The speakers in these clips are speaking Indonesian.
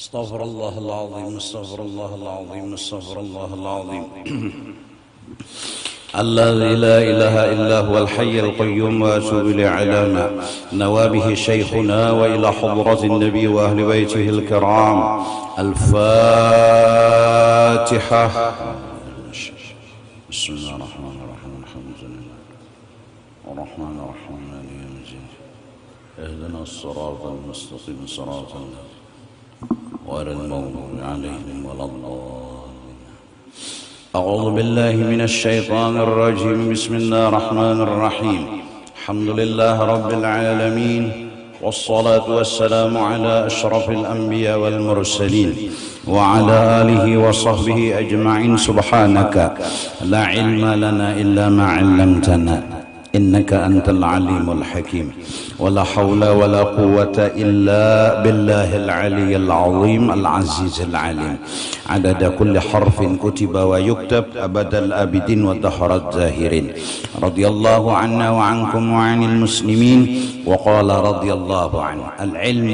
استغفر الله العظيم استغفر الله العظيم استغفر الله العظيم الذي لا إله إلا هو الحي القيوم وأتوب إليه على ما نوى به شيخنا وإلى حضرة النبي وأهل بيته الكرام. الفاتحة. بسم الله الرحمن الرحيم الحمد لله الرحمن الرحيم مالك يوم الدين اهدنا الصراط المستقيم صراط الذين غير المغضوب عليهم ولا الضالين. أعوذ بالله من الشيطان الرجيم. بسم الله الرحمن الرحيم. الحمد لله رب العالمين والصلاة والسلام على أشرف الأنبياء والمرسلين وعلى آله وصحبه أجمعين. سبحانك لا علم لنا إلا ما علمتنا إنك أنت العليم الحكيم ولا حول ولا قوة إلا بالله العلي العظيم العزيز العليم. عدد كل حرف كتب ويكتب أبد الآبدين ودهر الزاهرين. رضي الله عنا وعنكم وعن المسلمين. وقال رضي الله عنه العلم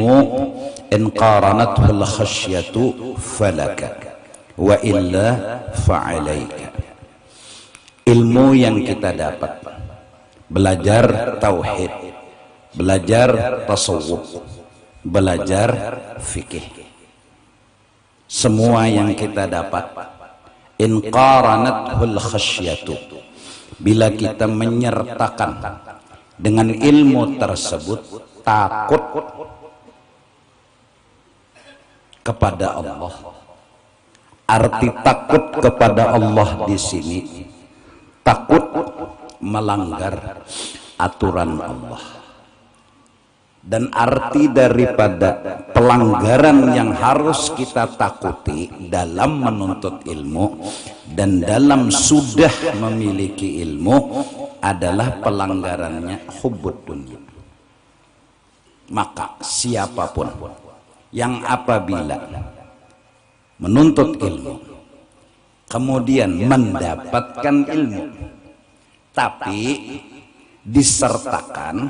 إن قارنته الخشية فلك وإلا فعليك. Ilmu yang kita dapat, belajar tauhid, belajar tasawuf, belajar fikih, semua yang kita dapat, in qaranathul khasyatu, bila kita menyertakan dengan ilmu tersebut takut kepada Allah. Arti takut kepada Allah di sini takut melanggar aturan Allah. Dan arti daripada pelanggaran yang harus kita takuti dalam menuntut ilmu dan dalam sudah memiliki ilmu adalah pelanggarannya hubbud dunya. Maka siapapun yang apabila menuntut ilmu kemudian mendapatkan ilmu tapi disertakan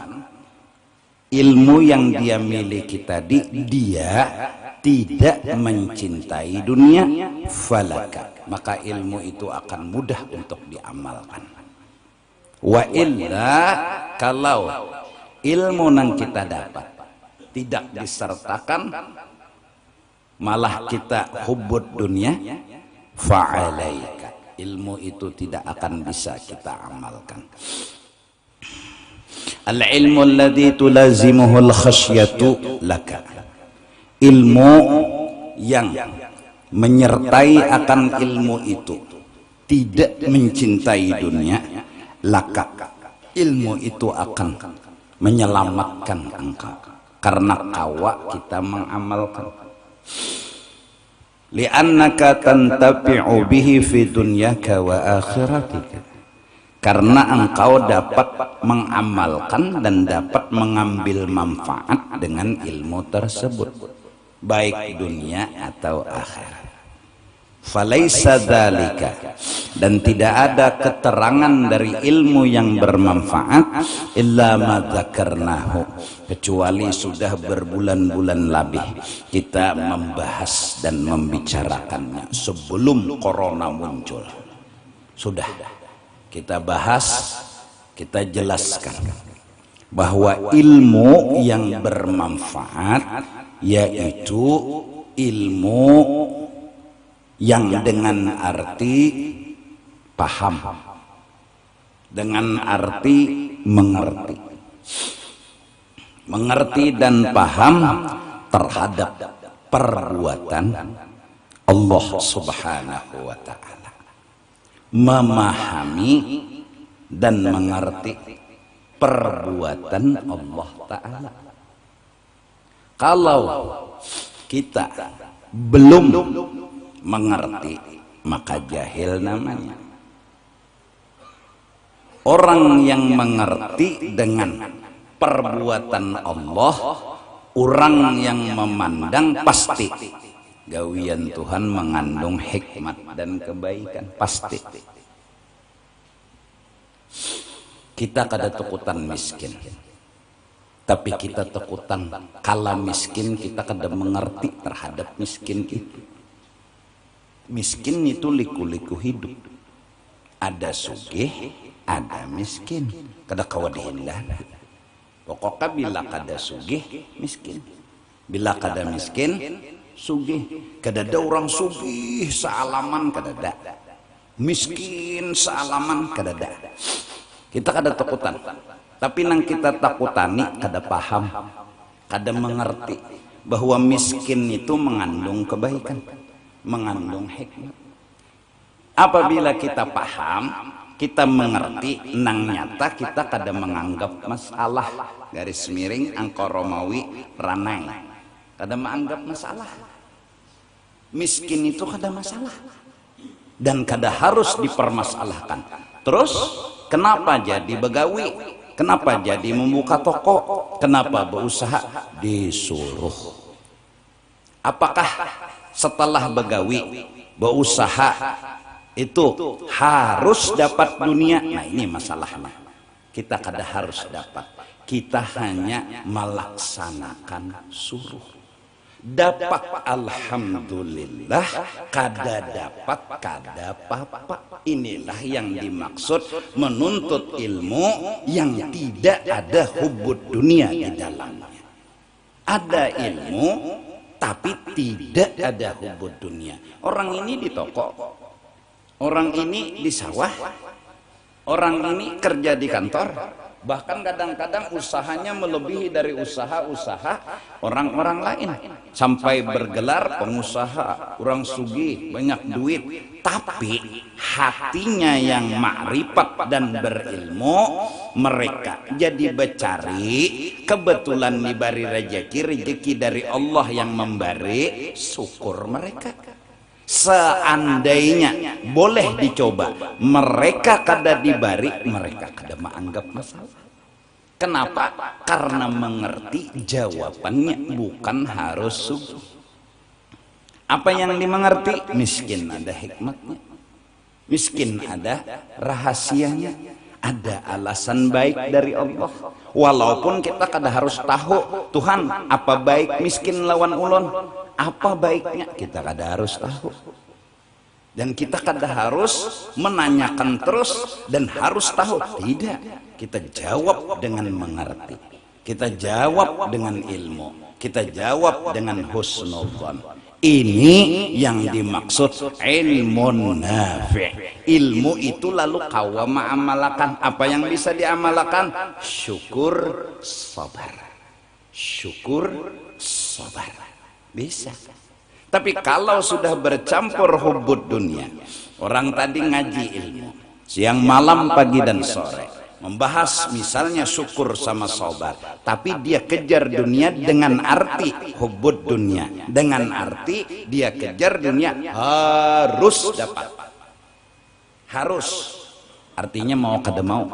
ilmu yang dia miliki tadi dia tidak mencintai dunia, falaka, maka ilmu itu akan mudah untuk diamalkan. Wa illa, kalau ilmu yang kita dapat tidak disertakan malah kita hubbud dunia, fa'alaika, ilmu itu tidak akan bisa kita amalkan. Al-ilmu alladhi tulazimuhul khasyatu laka, ilmu yang menyertai akan ilmu itu tidak mencintai dunia, laka, ilmu itu akan menyelamatkan engkau karena kawa kita mengamalkan. Li'annaka tantafi'u bihi fi dunyaka wa akhiratika, karena engkau dapat mengamalkan dan dapat mengambil manfaat dengan ilmu tersebut baik dunia atau akhirat. Falaisa dzalika, dan tidak ada keterangan dari ilmu yang bermanfaat illa ma dzakarnahu, kecuali sudah berbulan-bulan lebih kita membahas dan membicarakannya sebelum corona muncul. Sudah kita bahas, kita jelaskan bahwa ilmu yang bermanfaat yaitu ilmu yang dengan arti paham, dengan arti mengerti, mengerti dan paham terhadap perbuatan Allah Subhanahu wa ta'ala, memahami dan mengerti perbuatan Allah ta'ala. Kalau kita belum mengerti, maka jahil namanya. Orang yang mengerti dengan perbuatan Allah, orang yang memandang pasti gawian Tuhan mengandung hikmat dan kebaikan, pasti. Kita kada tukutan miskin, Tapi kita takutan kala miskin kita kada mengerti terhadap miskin itu. Miskin itu liku-liku hidup. Ada sugih, ada miskin. Kada kawadihin lah. Pokoknya bila kada sugih, miskin. Bila kada miskin, sugih. Kada ada orang sugih sealaman kada ada. Miskin sealaman kada ada. Kita kada takutan. Tapi nang kita takutani kada paham, kada mengerti bahwa miskin itu mengandung kebaikan, mengandung hikmah. Apabila kita paham, kita mengerti, nang nyata kita kada menganggap masalah. Garis miring angka Romawi ranai. Kada menganggap masalah. Miskin itu kada masalah. Dan kada harus dipermasalahkan. Terus kenapa jadi begawi? Kenapa jadi membuka toko? Kenapa berusaha? Disuruh. Apakah setelah begawi, berusaha itu harus dapat dunia? Nah ini masalahnya. Kita kada harus dapat. Kita hanya melaksanakan suruh. Dapat alhamdulillah, kada dapat kada apa-apa. Inilah yang dimaksud menuntut ilmu yang tidak ada hubbud dunia di dalamnya. Ada ilmu tapi tidak ada hubbud dunia. Orang ini di toko, orang ini di sawah, orang ini kerja di kantor. Bahkan kadang-kadang usahanya melebihi dari usaha-usaha orang-orang lain. Sampai bergelar pengusaha, orang sugih, banyak duit. Tapi hatinya yang makrifat dan berilmu, mereka jadi becari. Kebetulan diberi rezeki dari Allah yang memberi, syukur mereka. Seandainya boleh dicoba, mereka kada dibari, mereka kada menganggap masalah. Kenapa? Karena mengerti jawabannya bukan harus sugih. Apa yang dimengerti? Miskin ada hikmatnya, miskin ada rahasianya, ada alasan baik dari Allah. Walaupun kita kada harus tahu, Tuhan apa baik miskin lawan ulun, apa baiknya, kita kada harus tahu. Dan kita kada harus menanyakan terus dan harus tahu. Tidak, kita jawab dengan mengerti. Kita jawab dengan ilmu. Kita jawab dengan husnudzon. Ini yang dimaksud ilmu nafi'. Ilmu itu lalu kawa ma'amalakan. Apa yang bisa diamalkan? Syukur, sabar. Syukur, sabar. Bisa. Tapi kalau sudah bercampur hubbud dunia, orang tadi ngaji ilmu siang malam pagi dan sore, membahas misalnya syukur sama sabar, tapi dia kejar dunia dengan arti hubbud dunia, dengan arti dia kejar dunia harus dapat, harus artinya mau kada mau.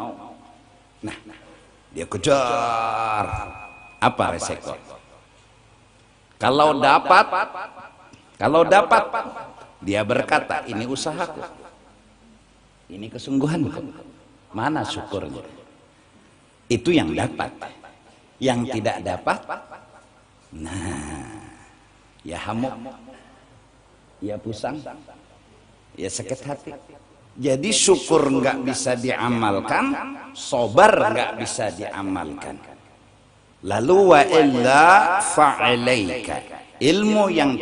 Nah dia kejar, apa resiko? Kalau dapat, dia berkata, ini usahaku, ini kesungguhanku. Mana syukurnya? Itu yang dapat. Yang tidak dapat, nah, ya hamuk, ya pusang, ya sakit hati. Jadi syukur nggak bisa diamalkan, sabar nggak bisa diamalkan. Lalu wa illa fa'alaika, ilmu yang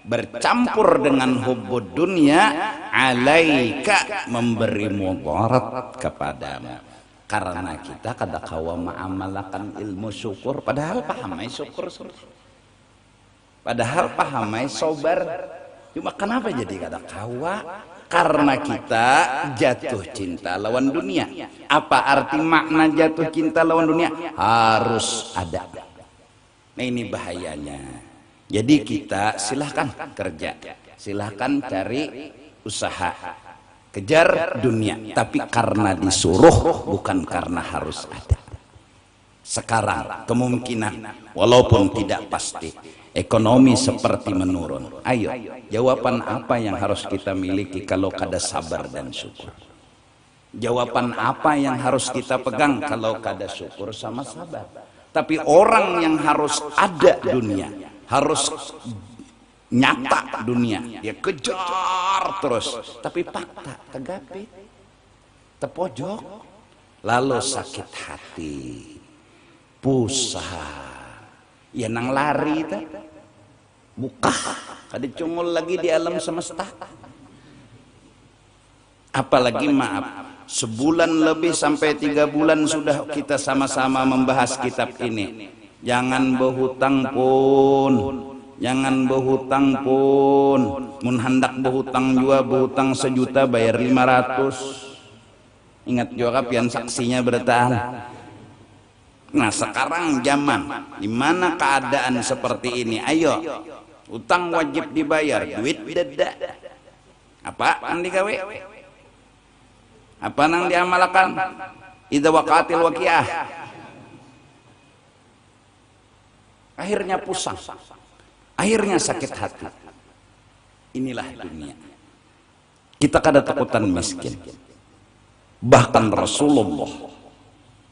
bercampur dengan hubbud dunia, alaika, memberi mudarat kepadamu. Karena kita kada kawa ma'amalakan ilmu syukur, padahal pahamai syukur, padahal pahamai sabar. Cuma kenapa jadi kada kawa? Karena kita jatuh cinta lawan dunia. Apa arti makna jatuh cinta lawan dunia? Harus ada. Nah ini bahayanya. Jadi kita silahkan kerja, silahkan cari usaha, kejar dunia, tapi karena disuruh, bukan karena harus ada. Sekarang kemungkinan, walaupun tidak pasti, ekonomi seperti menurun. Ayo, jawaban apa yang harus kita miliki kalau kada sabar dan syukur? Jawaban apa yang harus kita pegang kalau kada syukur sama sabar? Tapi orang yang harus ada dunia, harus nyata dunia, dia kejar terus. Tapi fakta tegapit, tepojok, lalu sakit hati, pusah, ya nang lari ta, buka, kada cungul lagi di alam semesta. Apalagi maaf, sebulan lebih sampai 3 bulan sudah kita sama-sama membahas kitab ini. Jangan berhutang pun, jangan berhutang pun. Mun hendak berhutang juga berhutang 1 juta bayar 500. Ingat juga pian saksinya bertahan. Nah sekarang zaman dimana keadaan seperti ini, ayo utang wajib dibayar, duit deda. Apa yang digawe? Apa nang diamalkan? Idza waqatil waqiah. Akhirnya pusang, akhirnya sakit hati. Inilah dunia. Kita kada takutan miskin. Bahkan Rasulullah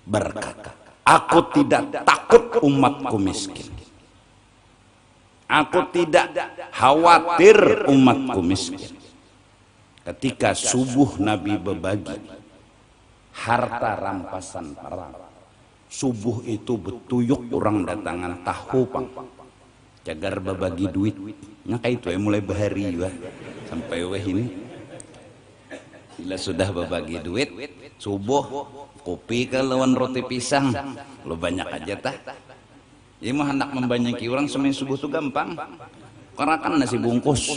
berkata, aku tidak takut umatku miskin. Aku tidak khawatir umatku miskin. Ketika subuh Nabi berbagi harta rampasan perang, subuh itu betuyuk orang datangan tahu pang, jagar berbagi duit, nyaka itu mulai bahari wah sampai wah ini, bila sudah berbagi duit, subuh kopi ke lawan roti pisang, lo banyak aja tah. Jadi mau hendak membanyaki orang semuanya subuh itu gampang, karena kan nasi bungkus.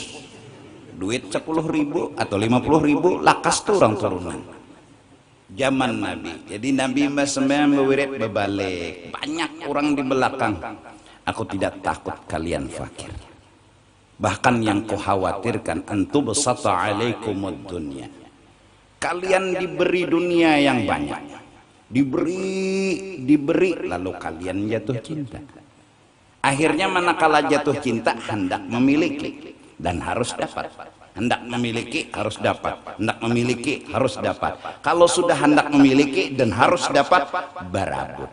Duit 10.000 atau 50.000 lakas tuh orang turunan zaman Nabi. Jadi Nabi sembahyang bewirid berbalik, banyak orang di belakang. Aku tidak takut kalian fakir, bahkan yang ku khawatirkan antu besata alaikumud dunya, kalian diberi dunia yang banyak, diberi lalu kalian jatuh cinta. Akhirnya manakala jatuh cinta hendak memiliki dan harus dapat, hendak memiliki harus dapat, hendak memiliki harus dapat. Kalau sudah hendak memiliki dan harus dapat, berabut.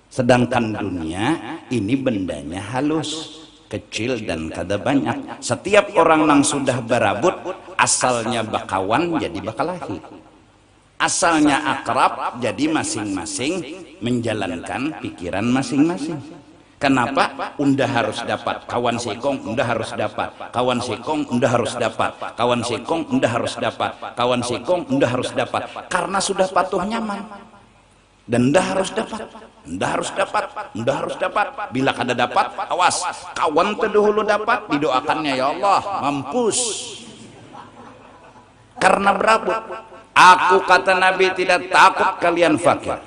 Sedangkan dunia ini bendanya halus, kecil dan kada banyak. Setiap orang yang sudah berabut, asalnya bakawan jadi bakalahi, asalnya akrab jadi masing-masing menjalankan pikiran masing-masing. Kenapa? Unda harus dapat, kawan sekong unda harus dapat, kawan sekong unda harus dapat, kawan sekong unda harus dapat, kawan sekong unda harus dapat. Karena sudah patuh nyaman. Dan unda harus dapat, unda harus dapat, unda harus dapat. Bila kada dapat, awas, kawan terdahulu dapat, didoakannya ya Allah, mampus. Karena berabut. Aku kata Nabi tidak takut kalian fakir.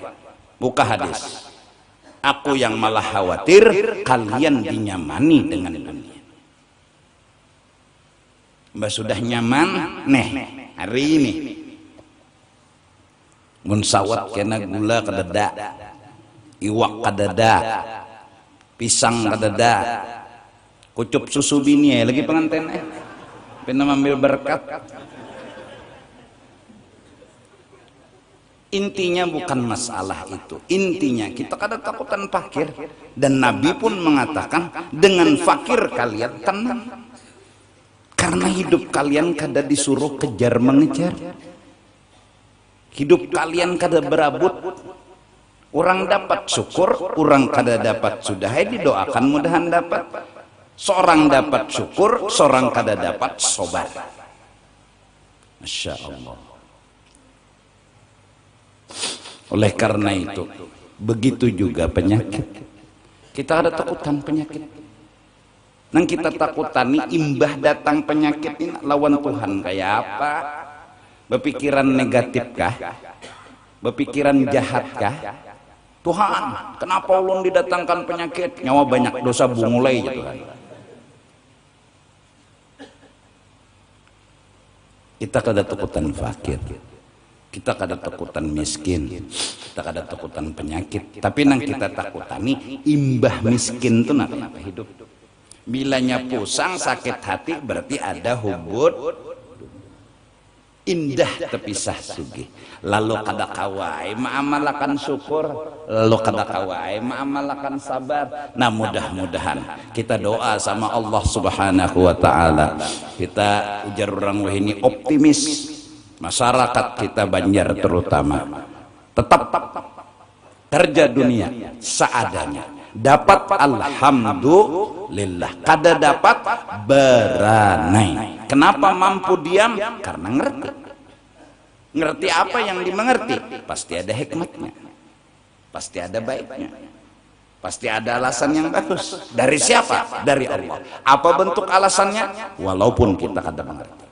Buka hadis. Aku yang malah khawatir kalian dinyamani dengan dunia. Mbak sudah nyaman, nih hari ini mun sawat kena gula kadada, iwak kadada, pisang kadada, kucup susu bini lagi pengantin pernah ambil berkat. Intinya bukan masalah itu. Intinya kita kada takutan fakir. Dan Nabi pun mengatakan dengan fakir kalian tenang. Karena hidup kalian kada disuruh kejar mengejar. Hidup kalian kada berabut. Orang dapat syukur, orang kada dapat sudah didoakan mudahan dapat. Seorang dapat syukur, seorang kada dapat sobar. Masya Allah. Oleh karena itu, begitu juga penyakit. Kita ada takutan penyakit. Nang kita takutani imbah datang penyakit ini lawan Tuhan kayak apa? Berpikiran negatif kah? Berpikiran jahat kah? Tuhan, kenapa ulun didatangkan penyakit? Nyawa banyak dosa bungulai ya Tuhan. Kita kada takutan fakir. Kita kada takutan miskin, kita kada takutan penyakit, tapi nang kita takutani imbah miskin itu kenapa hidup. Bilanya pusang sakit hati berarti ada hubud. indah terpisah sugih. Lalu kada kawai ma'amalakan syukur, lalu kada kawai ma'amalakan sabar. Nah, mudah-mudahan kita doa sama Allah Subhanahu wa taala. Kita ujar orang ini optimis, masyarakat kita Banjar terutama tetap kerja dunia seadanya, dapat alhamdulillah, kada dapat beranai. Kenapa mampu diam? Karena ngerti apa yang dimengerti, pasti ada hikmatnya, pasti ada baiknya, pasti ada alasan yang bagus. Dari siapa? Dari Allah. Apa bentuk alasannya? Walaupun kita kada mengerti.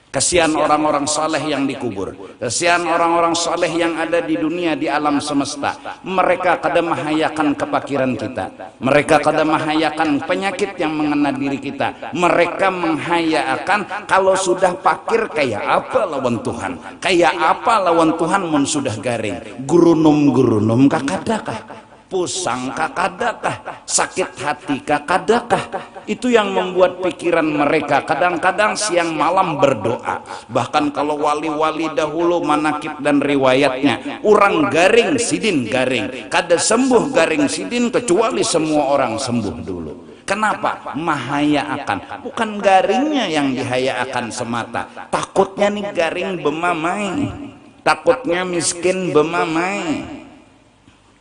Kasihan orang-orang saleh yang dikubur, kasihan orang-orang saleh yang ada di dunia, di alam semesta. Mereka kada mahayakan kepakiran kita, mereka kada mahayakan penyakit yang mengena diri kita. Mereka menghayakan kalau sudah pakir kayak apa lawan Tuhan, kayak apa lawan Tuhan mun sudah garing. Gurunum kakadakah, pusang kakadakah, sakit hati kakadakah. Itu yang membuat pikiran mereka kadang-kadang siang malam berdoa. Bahkan kalau wali-wali dahulu manakib dan riwayatnya, orang garing sidin garing, kada sembuh garing sidin kecuali semua orang sembuh dulu. Kenapa? Mahayaakan, bukan garingnya yang dihayaakan semata. Takutnya nih garing bemamai, takutnya miskin bemamai.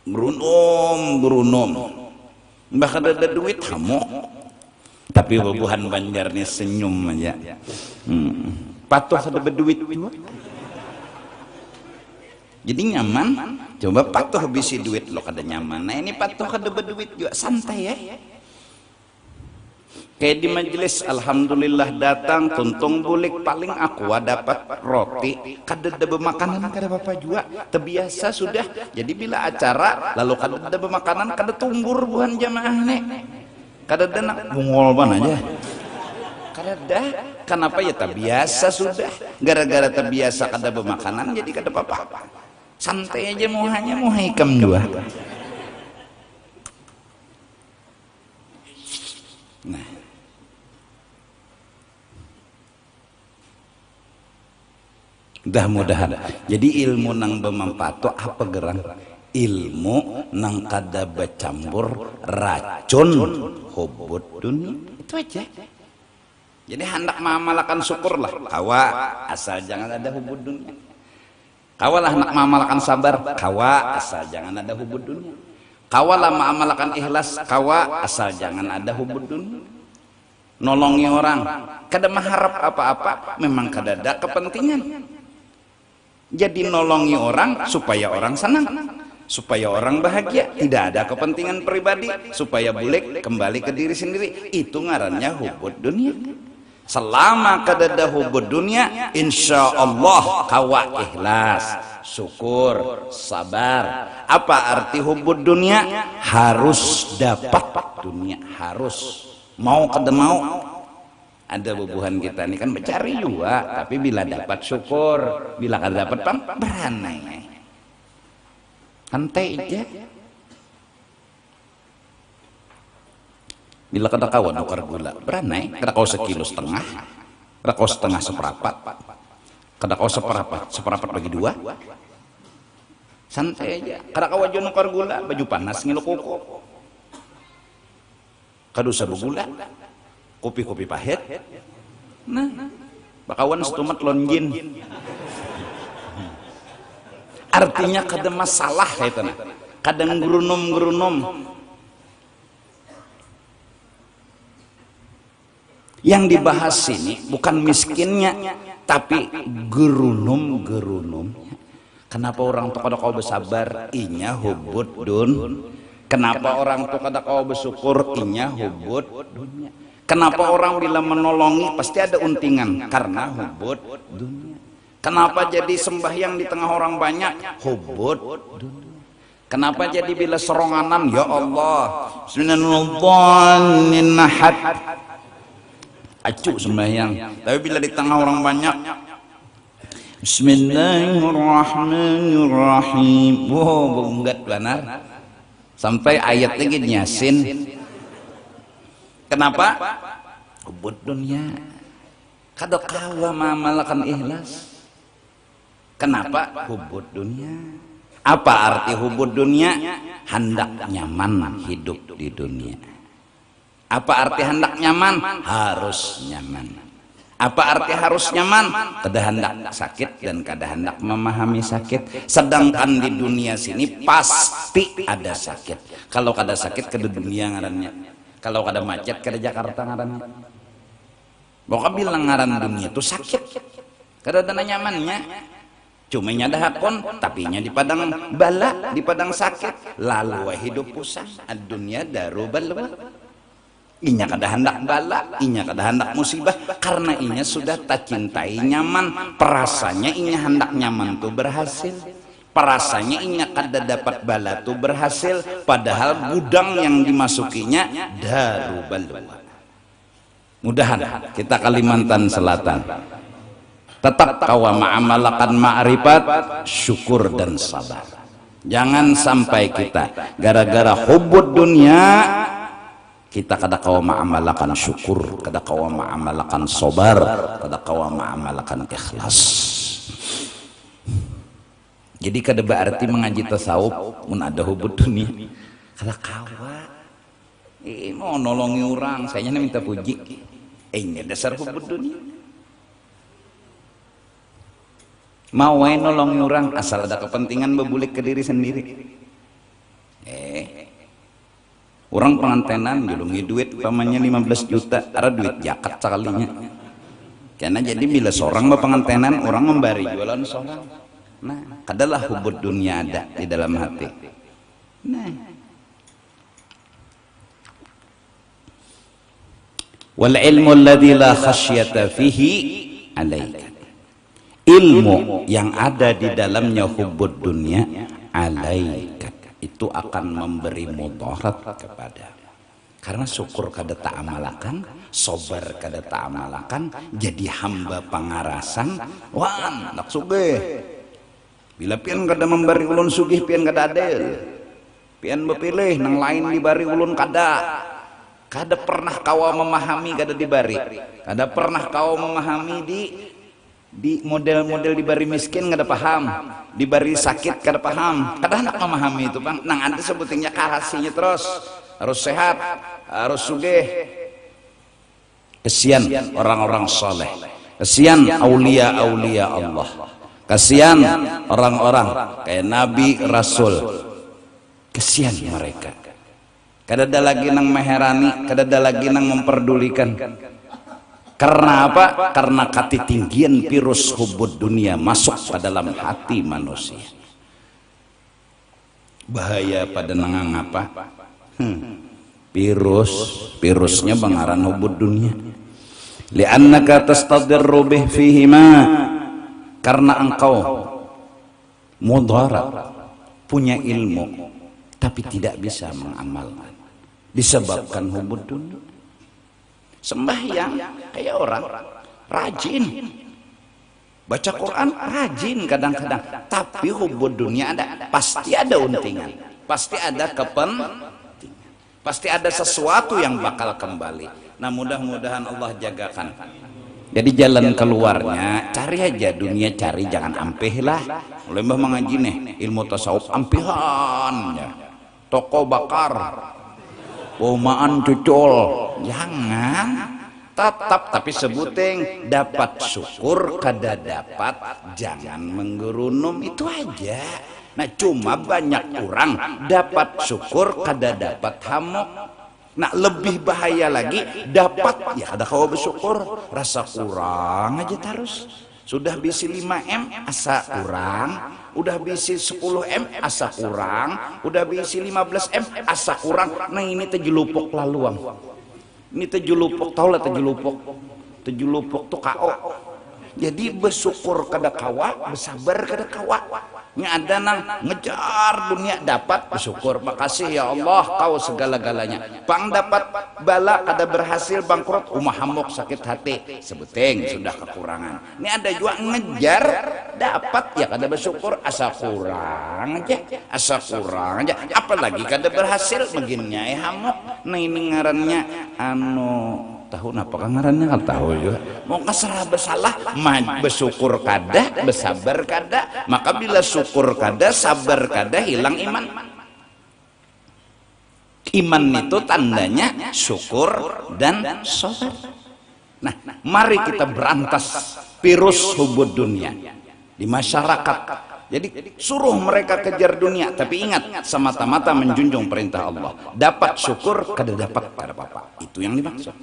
Gerunum bahkan ada duit hamok, tapi bubuhan Banjar nih senyum aja. Patuh ada berduit juga, jadi nyaman. Coba patuh bisi duit lo kada nyaman. Nah ini patuh kada berduit juga santai ya. Kayak di majelis alhamdulillah datang tuntung bulik, paling aku dapat roti, kada ada makanan kada apa juga, terbiasa sudah. Jadi bila acara lalu kada ada makanan, kada tumbur buhan jamaah nek, kada ada nak bungol ban aja, kada ada. Kenapa ya terbiasa sudah, gara-gara terbiasa kada makanan jadi kada apa-apa, santai aja muhanya muhaikam juga. Nah, mudah-mudahan jadi ilmu nang bermanfaat apa gerang? Ilmu nang kada bercampur racun hubud dunia, itu aja. Jadi hendak mengamalkan syukurlah, kawa asal jangan ada hubud dunia. Kawalah hendak mengamalkan sabar, kawa asal jangan ada hubud dunia. Kawalah mengamalkan ikhlas, kawa asal jangan ada hubud dunia. Nolongi orang, kada mengharap apa-apa, memang kada ada kepentingan. Jadi nolongi orang supaya orang senang, supaya orang bahagia, tidak ada kepentingan pribadi, supaya boleh kembali ke diri sendiri. Itu ngarannya hubud dunia. Selama kada ada hubud dunia, insya Allah kawa ikhlas, syukur, sabar. Apa arti hubud dunia? Harus dapat dunia, harus mau kada mau. Ada bubuhan kita ini kan mencari juga, tapi bila dapat syukur, bila kada dapat beranai, santai aja. Bila kada kawan ukar gula, beranai, kada kau 1,5 kilo, kada kau setengah seperapat, kada kau seperapat bagi 2, santai aja. Kada kau wajon ukar gula, baju panas ngilu koko, kada usah begula. Kopi-kopi pahit. Nah, bakawan setumat lonjin. Artinya kada masalah itu nah. Kadang gerunum. Yang dibahas ini bukan miskinnya, tapi gerunum. Kenapa orang tuh kada kau bersabar? Inya hubud dun. Kenapa orang tuh kada kau bersyukur? Inya hubud dunia. Kenapa orang bila menolongi pasti ada untingan? Karena hubud dunia. Kenapa jadi sembahyang di tengah orang banyak? Hubud dunia. Kenapa jadi bila seronganan? Ya Allah, Bismillahirrahmanirrahim, acuh sembahyang. Tapi bila di tengah orang banyak, Bismillahirrahmanirrahim, wow, bunggat benar. Sampai ayatnya gini Yasin. Kenapa? Hubud dunia. kada kawa mamalakan ikhlas. Kenapa? Hubud dunia. Apa arti hubud dunia? Hendak nyaman hidup di dunia. Apa arti hendak nyaman? Harus nyaman. Apa arti harus nyaman? Kada hendak sakit dan kada hendak memahami sakit. Sedangkan di dunia sini pasti ada sakit. Kalau kada sakit kada dunia ngarannya. Kalau kada macet kada Jakarta ngarannya. Boka bilang ngaran dunia itu sakit. Kada ada nyamannya. Cuma nya dah hakon, tapi nya di padang bala, di padang sakit. Lalu hidup pusang, dunia daru balwa. Inya kada hendak bala, inya kada hendak musibah, karena inya sudah tak cintai nyaman. Perasanya inya hendak nyaman tuh berhasil. Perasanya inya kada dapat bala tuh berhasil. Padahal gudang yang dimasukinya daru balwa. Mudahan kita Kalimantan Selatan tetap kawa ma'amalakan ma'rifat, syukur dan sabar. Jangan sampai kita gara-gara hubud dunia kita kada kawa ma'amalakan syukur, kada kawa ma'amalakan sabar, kada kawa ma'amalakan ikhlas. Jadi kada berarti mengaji tasawuf mun ada hubud dunia kada kawa. Mau nolongi orang, saya minta puji. Ini dasar hubud dunia. Mau nolong orang asal ada kepentingan bebulik ke diri sendiri. Orang pengantenan julungi duit pamannya 15 juta, ada duit jakat sekalinya. Karena jadi bila seorang pengantenan orang memberi jualan seorang. Nah, kadalah hubud dunia ada di dalam hati. Nah, wal ilmu alladzi la khasyata fihi alaika. Ilmu yang ada di dalamnya hubud dunia alaika itu akan memberi mudarat kepada. Karena syukur kada ta'amalakan, sabar kada ta'amalakan, jadi hamba pangarasan, wan nak sugih. Bila pian kada memberi ulun sugih pian kada adil. Pian bepilih nang lain dibari ulun kada. Kada pernah kawa memahami kada dibari. Kada pernah kawa memahami di model-model dibari miskin kada paham, dibari sakit kada paham, kada hendak memahami itu bang. Nang ada sebutingnya karasinya terus harus sehat, harus sugih. Kesian orang-orang soleh, kesian aulia-aulia Allah, kesian orang-orang kayak Nabi Rasul, kesian mereka. Kada ada lagi nang meherani, kada ada lagi nang memperdulikan. Karena apa? Karena ketinggian virus hubud dunia masuk ke dalam hati manusia. Bahaya pada nangang apa? Virusnya bangaran hubud dunia. Li'annaka tastadirru bih fihima, karena engkau mudarat, punya ilmu tapi tidak bisa mengamalkan disebabkan hubud dunia. Sembahyang kayak orang rajin, baca Quran rajin kadang-kadang, tapi hubud dunia ada, pasti ada untingan, pasti ada kepentingan, pasti ada sesuatu yang bakal kembali. Nah mudah-mudahan Allah jagakan. Jadi jalan keluarnya cari aja dunia, cari jangan ampeh lah. Mulai mbah mengaji nih ilmu tasawuf ampihan ya. Toko bakar, pomaan cucul, jangan. Tetap tapi sebuting dapat syukur kada dapat jangan menggerunum, itu aja. Nah cuma banyak orang dapat syukur kada dapat hamuk. Nah lebih bahaya lagi dapat ya kada kawa bersyukur, rasa kurang aja terus. Sudah bisi 5M asa kurang, udah bisi 10M asa kurang, udah bisi 15M asa kurang. Nah ini terjelupuk laluang. Ini terjelupuk, tau lah terjelupuk. Terjelupuk tuh KO. Jadi bersyukur kada kawa, bersabar kada kawa. Ini ada nang ngejar dunia dapat bersyukur, makasih ya Allah kau segala-galanya. Pang dapat bala kada berhasil bangkrut, umah hamuk sakit hati, sebuting sudah kekurangan. Ini ada juga ngejar dapat ya kada bersyukur, asa kurang aja, asa kurang aja. Apalagi kada berhasil begini hamuk. Nah ini ngarannya tahu apakah ngarannya kan tahu juga mau kasarah bersalah bersyukur kada bersabar kada, maka bila syukur kada sabar kada hilang iman. Iman itu tandanya syukur dan sabar. Nah, mari kita berantas virus hubud dunia di masyarakat. Jadi suruh mereka kejar dunia, tapi ingat semata-mata menjunjung perintah Allah. Dapat syukur kada dapat kada apa-apa. Itu yang dimaksud.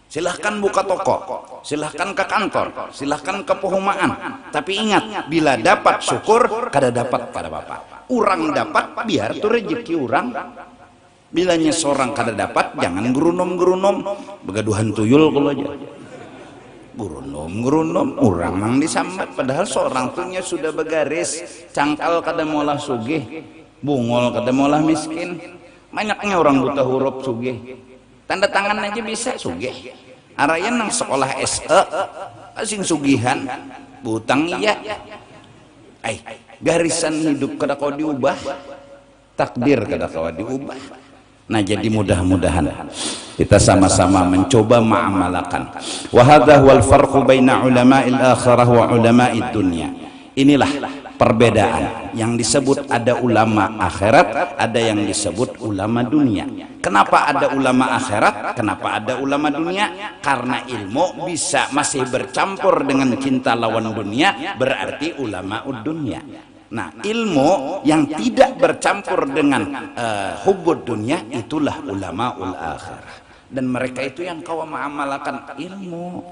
Silahkan buka toko, silahkan ke kantor, silahkan ke perumahan, tapi ingat bila dapat syukur kada dapat pada bapak. Orang dapat biar itu rezeki orang. Bilanya seorang kada dapat jangan gerunom begaduhan tuyul kalau aja gerunom orang nang disambat, padahal seorang tuhnya sudah begaris cangkal kada molah sugih, bungol kada molah miskin. Banyaknya orang buta huruf sugih, tanda tangan aja bisa sugih. Arayan nang sekolah SE asing sugihan butang iya. Garisan hidup kada kau diubah, takdir kada kau diubah. Nah, jadi mudah-mudahan kita sama-sama mencoba ma'amalakan. Wa hadza huwal farqu baina ulama'il akhirah wa ulama'id dunya. Inilah perbedaan yang disebut ada ulama akhirat, ada yang disebut ulama dunia. Kenapa ada ulama akhirat? Kenapa ada ulama dunia? Karena ilmu bisa masih bercampur dengan cinta lawan dunia, berarti ulama dunia. Nah, ilmu yang tidak bercampur dengan hubud dunia itulah ulamaul akhirah, dan mereka itu yang kau mengamalkan ilmu.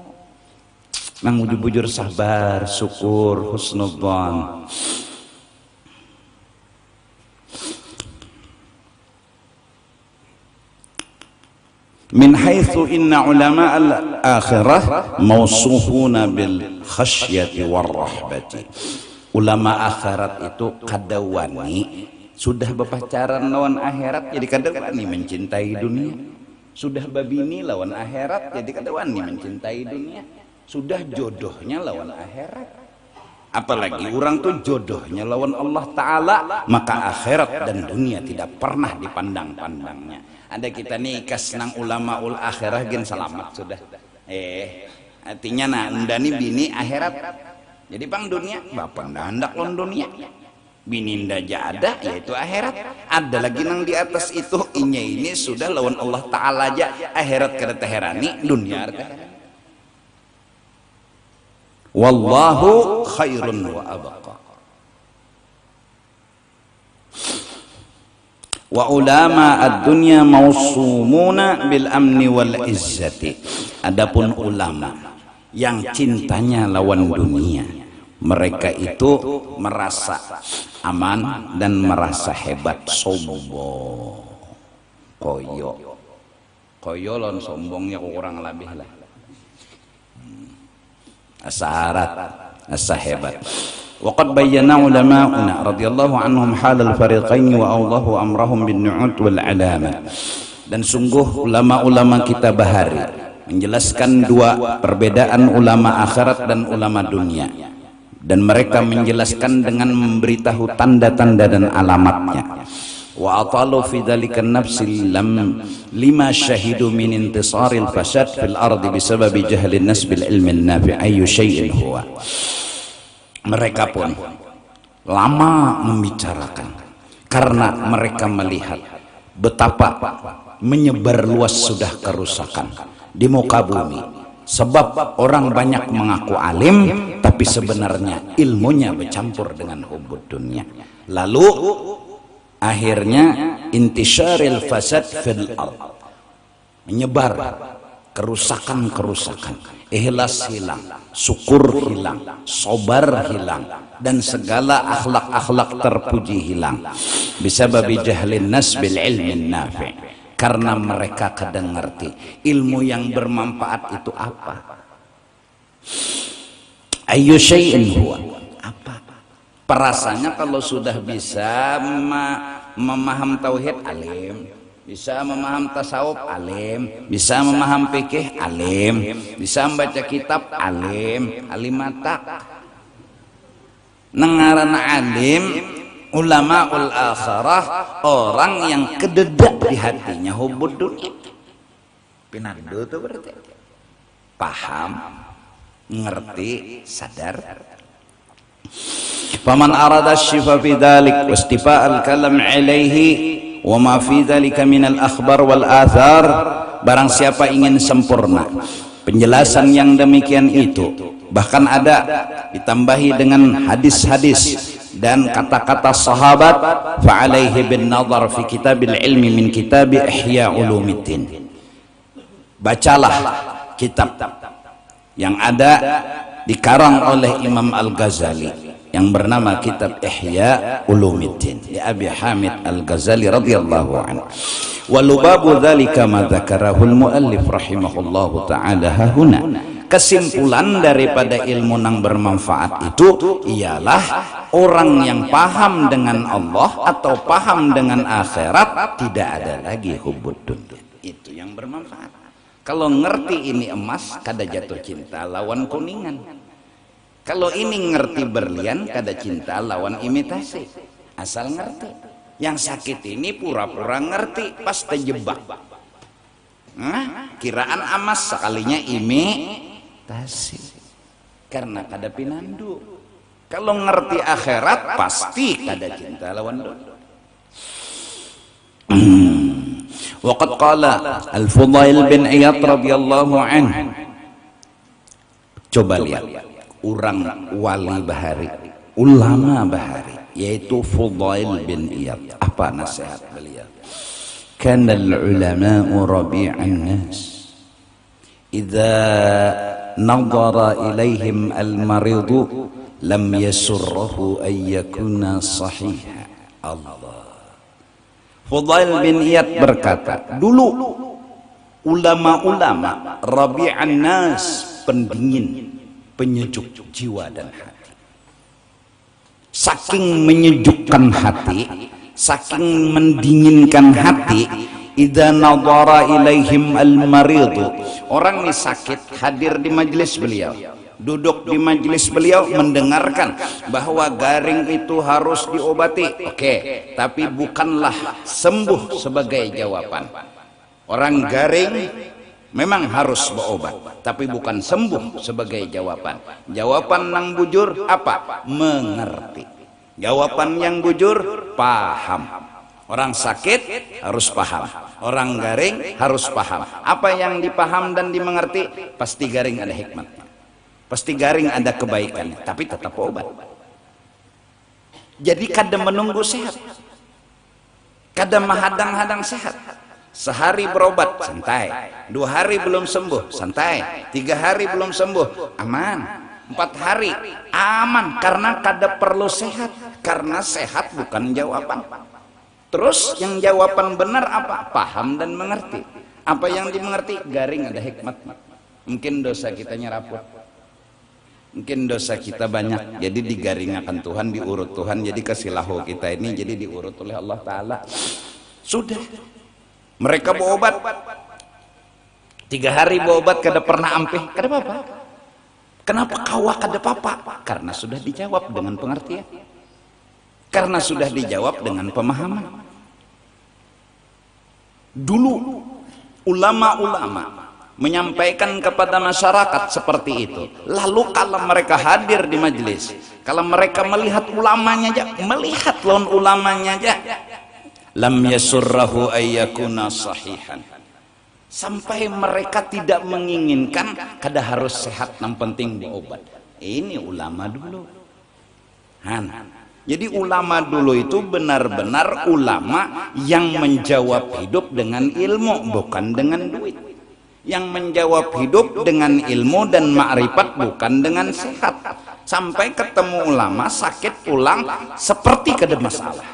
Nang bujur sabar, syukur, husnudzon. Min haitsu inna ulama al-akhirah mawsufuna bil khasyati war rahbati. Ulama akhirat itu kadawani sudah berpacaran lawan akhirat jadi kadawani mencintai dunia, sudah babini lawan akhirat jadi kadawani mencintai dunia, sudah jodohnya lawan akhirat. Apalagi orang tuh jodohnya lawan Allah Ta'ala, maka akhirat dan dunia tidak pernah dipandang-pandangnya. Ada kita nih kasnang ulama ul akhirah gen selamat sudah. Artinya nah undani bini akhirat. Jadi pang dunia, bapak ndak hendak lawan dunia. Bini ndak ada, yaitu akhirat. Ada lagi nang di atas itu, ini sudah lawan Allah Ta'ala aja. Akhirat kada teherani, dunia teherani. Wallahu khairun wa abqa. Wa ulama ad-dunya mausumuna bil amni wal izzati. Adapun ulama yang cintanya lawan dunia, mereka itu merasa aman dan merasa hebat, sombong, koyo lon sombongnya kurang lebih lah, asarat, asa hebat. Waqad bayyana ulama'una radhiyallahu anhum halal fariqain wa awdahu amrahum bin nu'ud wal alamat. Dan sungguh ulama-ulama kita bahari menjelaskan dua perbedaan ulama akhirat dan ulama dunia, dan mereka menjelaskan dengan memberitahu tanda-tanda dan alamatnya. Wa atalu fi dzalika an-nafsi lima syahidu min intisaril fasad fil ardi bisababi jahlin nas bil ilmi an-nafi' ayyu syai'in huwa. Mereka pun lama membicarakan karena mereka melihat betapa menyebar luas sudah kerusakan di muka bumi, sebab orang banyak mengaku alim tapi sebenarnya ilmunya bercampur dengan hubud dunia. Lalu akhirnya intisyaril fasad fil ard, menyebar kerusakan-kerusakan, ikhlas hilang, syukur hilang, sabar hilang, dan segala akhlak-akhlak terpuji hilang. Bisababi jahlin nas bil ilmin nafi', karena mereka kadang ngerti ilmu yang bermanfaat itu apa. Ayyu syai'in huwa, apa? Perasanya kalau sudah bisa memaham tauhid alim, bisa memaham tasawuf alim, bisa memaham fikih alim, bisa membaca kitab alim, alimatak. Nengarana alim, ulamaul akhirah, orang yang kededak di hatinya hubud dunia. Pinandu itu berarti paham, ngerti, sadar. Faman arada syifa fi dzalik wastifa al-kalam alaihi wa ma fi dzalika min al-akhbar wal athar, barang siapa ingin sempurna penjelasan yang demikian itu, bahkan ada ditambahi dengan hadis-hadis dan kata-kata sahabat, fa alaihi bin nazar fi kitabil ilmi min kitab Ihya Ulumuddin, bacalah kitab yang ada dikarang oleh Imam Al-Ghazali yang bernama kitab Ihya Ulumuddin ya Abi Hamid Al-Ghazali radhiyallahu anhu. Walubabu dzalika ma dzakarahu al-muallif rahimahullahu taala hahuna. Kesimpulan daripada ilmu yang bermanfaat itu ialah orang yang paham dengan Allah atau paham dengan akhirat tidak ada lagi hubbud dunya. Itu yang bermanfaat. Kalau ngerti ini emas, kada jatuh cinta lawan kuningan. Kalau ini ngerti berlian, kada cinta lawan imitasi. Asal ngerti. Yang sakit ini pura-pura ngerti, pas terjebak. Nah, kiraan emas sekalinya imitasi. Karena kada pinandu. Kalau ngerti akhirat, pasti kada cinta lawan dunia. Waqad qala Al-Fudail bin Iyad radhiyallahu anhu. Coba lihat orang wali bahari, ulama bahari, yaitu Fudail bin Iyad. Apa nasihat beliau? Kana al-ulama'u rabi'an nas idza nadhara ilaihim al-maridu lam yasurruhu an yakuna sahiha. Allah. Fudail bin Iyad berkata, dulu ulama-ulama rabi'an nas, pendingin, penyejuk jiwa dan hati. Saking menyejukkan hati, saking mendinginkan hati, idza nadhara ilaihim al-maridu, orang ini sakit hadir di majelis beliau, duduk di majelis beliau mendengarkan bahwa garing itu harus diobati. Oke, tapi bukanlah sembuh sebagai jawaban. Orang garing memang harus berobat, tapi bukan sembuh sebagai jawaban. Jawaban yang bujur apa? Mengerti. Jawaban yang bujur paham. Orang sakit harus paham, orang garing harus paham. Apa yang dipaham dan dimengerti, pasti garing ada hikmatnya, pasti garing ada kebaikannya, tapi tetap obat. Jadi kadang menunggu sehat, kadang menghadang-hadang sehat. Sehari berobat santai, 2 hari belum sembuh santai, 3 hari belum sembuh aman, 4 hari aman, karena kada perlu sehat, karena sehat bukan jawaban. Terus yang jawaban benar apa? Paham dan mengerti. Apa yang dimengerti? Garing ada hikmatnya. Mungkin dosa kita nyeraput, mungkin dosa kita banyak, jadi digaringakan Tuhan, diurut Tuhan, jadi kesilahu kita ini jadi diurut oleh Allah Ta'ala. Sudah, mereka berobat 3 hari berobat kada pernah ampih, kada apa-apa. Kenapa kawa kada apa-apa? Karena sudah dijawab dengan pengertian, karena sudah dijawab dengan pemahaman. Dulu ulama-ulama menyampaikan kepada masyarakat seperti itu. Lalu kalau mereka hadir di majelis, kalau mereka melihat ulamanya aja, melihat lawan ulamanya aja, lam yasurrahu ayyakuna sahihan, sampai mereka tidak menginginkan kada harus sehat, yang penting berobat. Ini ulama dulu. Jadi ulama dulu itu benar-benar ulama yang menjawab hidup dengan ilmu, bukan dengan duit. Yang menjawab hidup dengan ilmu dan ma'rifat, bukan dengan sehat. Sampai ketemu ulama sakit pulang seperti kada masalah.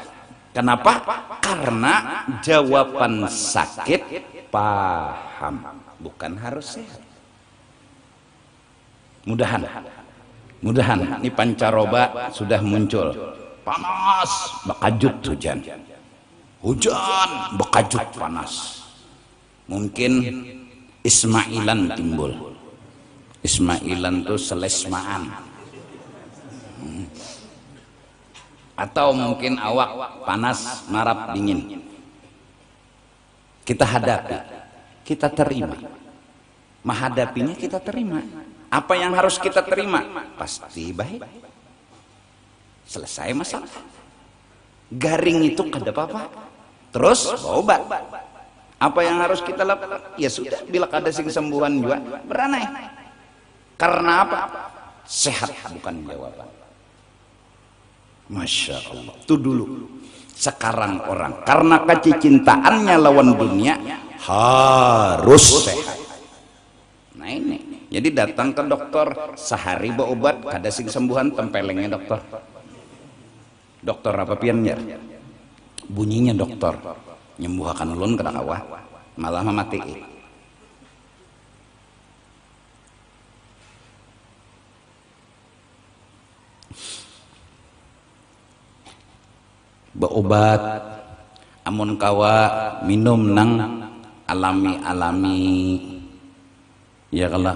Kenapa? Karena jawaban sakit paham, bukan harus sehat. Mudahan ini pancaroba sudah muncul. Panas bekajut hujan bekajut panas. Mungkin Ismailan timbul. Ismailan tuh selesmaan. Atau mungkin awak panas marap dingin. Kita hadapi, kita terima. Menghadapinya kita terima. Apa yang harus kita terima? Pasti baik. Selesai masalah. Garing itu kada apa-apa. Terus obat. Apa yang harus kita lakukan? Ya sudah, bila kada sing sembuhan juga beranai. Karena apa? Sehat bukan jawaban. Masya Allah. Itu dulu. Sekarang orang karena kecintaannya lawan dunia harus sehat. Nah ini. Jadi datang ke dokter sehari berobat kada sing sembuhan tempelengnya dokter. Dokter apa piannya? Bunyinya dokter. Nyembuhkan ulun kada kawa malah mati. Beobat amun kawa minum nang alami ya kalau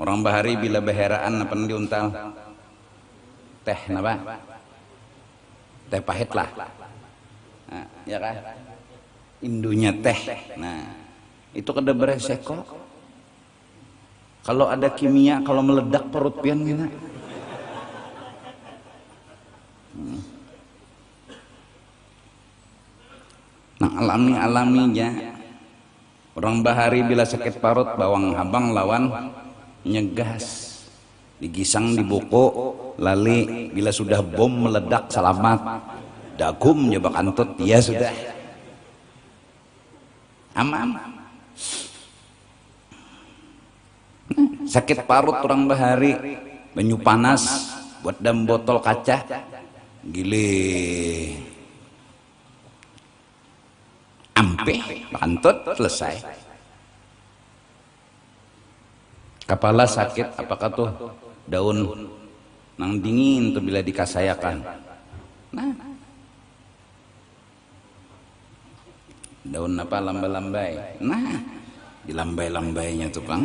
orang bahari bila beheraan apa diuntal teh napa teh pahit lah nah, ya kan indunya teh. Nah itu kada beresiko kalau ada kimia, kalau meledak perut pian gina. Nah alaminya orang bahari bila sakit parut bawang habang lawan nyegas digisang di boko lali bila sudah bom meledak selamat dagum nyebak antut ya sudah aman. Sakit parut orang bahari banyu panas buat dalam botol kaca gile ampe antut selesai. Kepala sakit apakah tuh daun nang dingin tuh bila dikasayakan. Nah daun apa lambai-lambai. Nah di lambai-lambainya tuh Bang.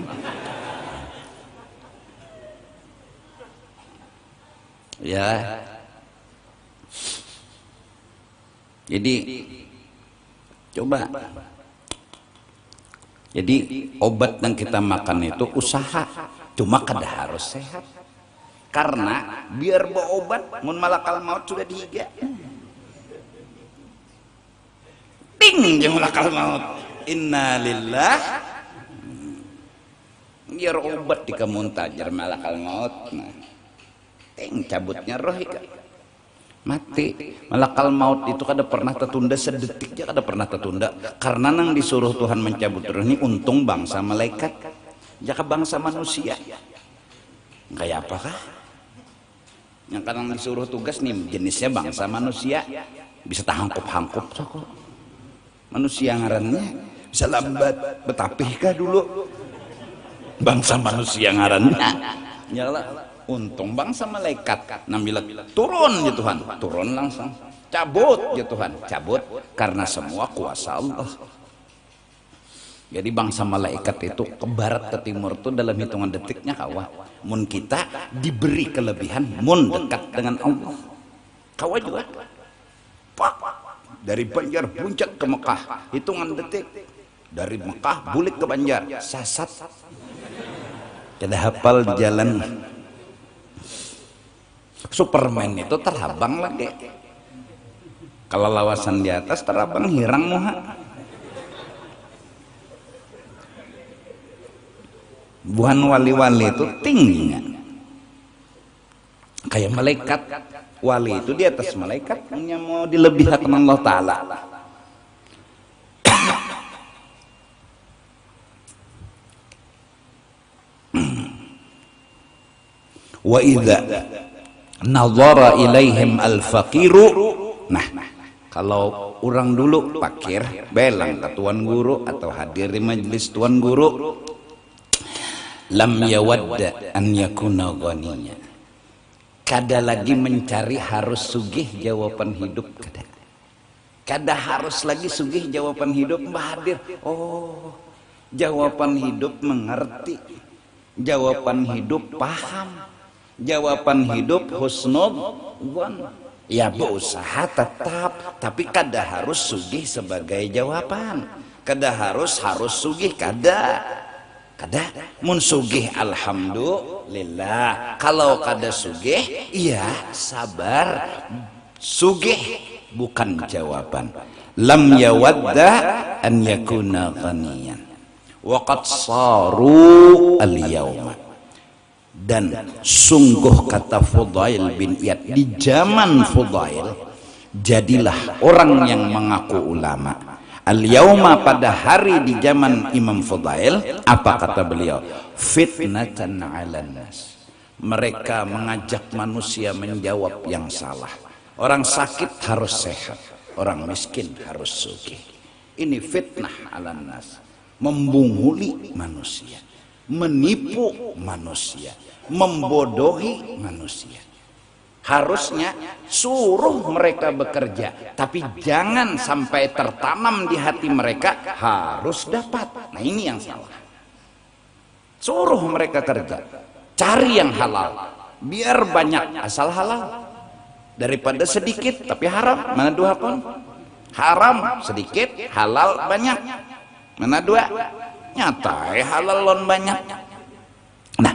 Ya. Jadi coba. Jadi obat yang kita makan itu usaha. Cuma kada harus sehat. Karena biar berobat mun malakal maut sudah dihiga. Ting jeung malakal maut. Innalillah. Biar obat di kemuntajar malakal maut. Nah. Ting cabutnya roh ika. Mati. Malakal maut itu kada pernah tertunda sedetik aja kada pernah tertunda karena nang disuruh Tuhan mencabut roh ini untung bangsa malaikat jaka bangsa manusia kayak apakah yang kadang disuruh tugas nih jenisnya bangsa manusia bisa tahangkup-hangkup kok manusia ngarannya bisa lambat betapih kah dulu bangsa manusia ngarannya nyala untung bangsa malaikat nambil turun ya Tuhan turun langsung cabut ya Tuhan cabut karena semua kuasa Allah. Jadi bangsa malaikat itu ke barat ke timur itu dalam hitungan detiknya kawa mun kita diberi kelebihan mun dekat dengan Allah kawa juga pak dari Banjar puncak ke Mekah hitungan detik dari Mekah bulik ke Banjar sasat kada hafal di jalan. Superman itu terabang lagi. Kalau lawasan di atas terabang hirang muha. Buhan wali-wali itu tingginya. Kayak malaikat. Wali itu di atas malaikat. Hanya mau dilebihkan Allah Ta'ala. Wa idza nazara ilaihim al-faqiru. Nah, kalau orang dulu fakir belang ke tuan guru atau hadir di majelis tuan guru lam yawadda an yakuna ghaniya. Kada lagi mencari harus sugih jawaban hidup kada harus lagi sugih jawaban hidup mbah hadir. Oh, jawaban hidup mengerti. Jawaban hidup paham. Jawaban hidup husnudzon ya berusaha tetap tapi kada harus sugih sebagai jawaban kada harus sugih, kada mun sugih alhamdulillah, kalau kada sugih iya sabar. Sugih bukan jawaban. Lam yawadda an yakuna ghaniyan wa qad saru al-yawma. Dan sungguh kata Fudail bin Iyad, di zaman Fudail jadilah orang yang mengaku ulama. Al-yawma, pada hari di zaman Imam Fudail, apa kata beliau? Fitnatan 'alan nas. Mereka mengajak manusia menjawab yang salah. Orang sakit harus sehat, orang miskin harus sugih. Ini fitnah 'alan nas. Membunguli manusia, menipu manusia, membodohi manusia. Harusnya suruh mereka bekerja, tapi jangan sampai tertanam di hati mereka harus dapat. Nah ini yang salah. Suruh mereka kerja, cari yang halal, biar banyak asal halal daripada sedikit tapi haram. Mana dua kon? Haram sedikit, halal banyak. Mana dua? Nyata halal lon banyak. Nah,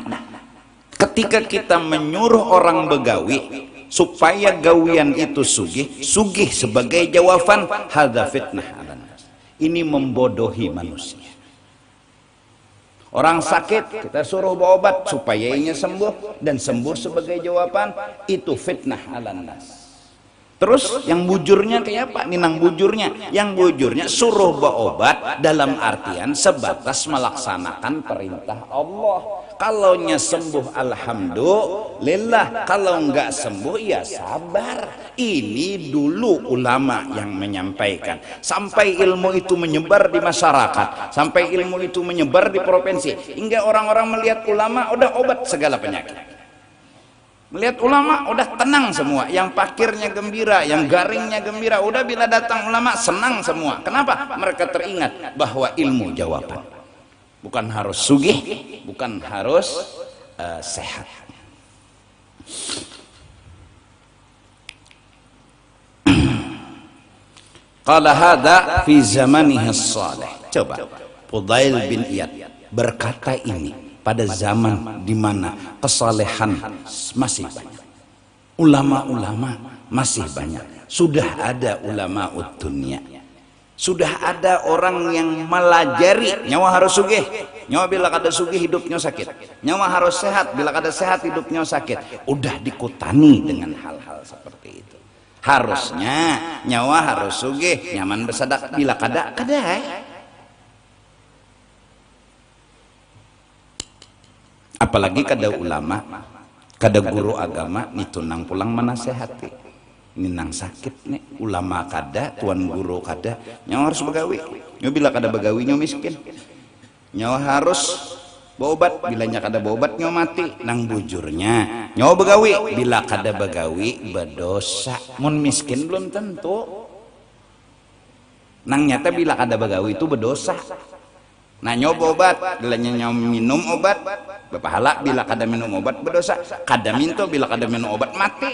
ketika kita menyuruh orang begawi supaya gawian itu sugih sebagai jawaban, hadza fitnah 'alan nas. Ini membodohi manusia. Orang sakit kita suruh berobat supaya ia sembuh, dan sembuh sebagai jawaban, itu fitnah 'alan nas. Terus yang bujurnya kayak apa? Ninang bujurnya. Yang bujurnya suruh berobat dalam artian sebatas melaksanakan perintah Allah. Kalau nya sembuh alhamdulillah, kalau enggak sembuh ya sabar. Ini dulu ulama yang menyampaikan. Sampai ilmu itu menyebar di masyarakat, sampai ilmu itu menyebar di provinsi, hingga orang-orang melihat ulama udah obat segala penyakit. Melihat ulama udah tenang semua, yang pakirnya gembira, yang garingnya gembira, udah bila datang ulama senang semua. Kenapa? Mereka teringat bahwa ilmu jawaban. Bukan harus sugih, bukan harus sehat. Qala hadza fi zamanihi salih. Coba Fudail bin Iyad berkata ini pada zaman di mana kesalehan masih banyak, ulama-ulama masih banyak, sudah ada ulama dunia, sudah ada orang yang melajari nyawa harus sugih, nyawa bila kada sugih hidupnya sakit, nyawa harus sehat, bila kada sehat hidupnya sakit. Udah dikutani dengan hal-hal seperti itu. Harusnya nyawa harus sugih, nyaman bersadak, bila kada apalagi kada ulama, kada guru agama nitunang pulang menasehati, ninang sakit nih ulama kada, tuan guru kada, nyawa harus begawi, nyawa bila kada begawi nyawa miskin, nyawa harus berobat, bila nya kada berobat nyawa mati. Nang bujurnya nyawa begawi, bila kada begawi berdosa. Mun miskin belum tentu, nang nyata bila kada begawi itu berdosa. Nah nyoba obat, bila nyoba minum obat berpahala, bila kada minum obat berdosa. Kada minto, bila kada minum obat mati.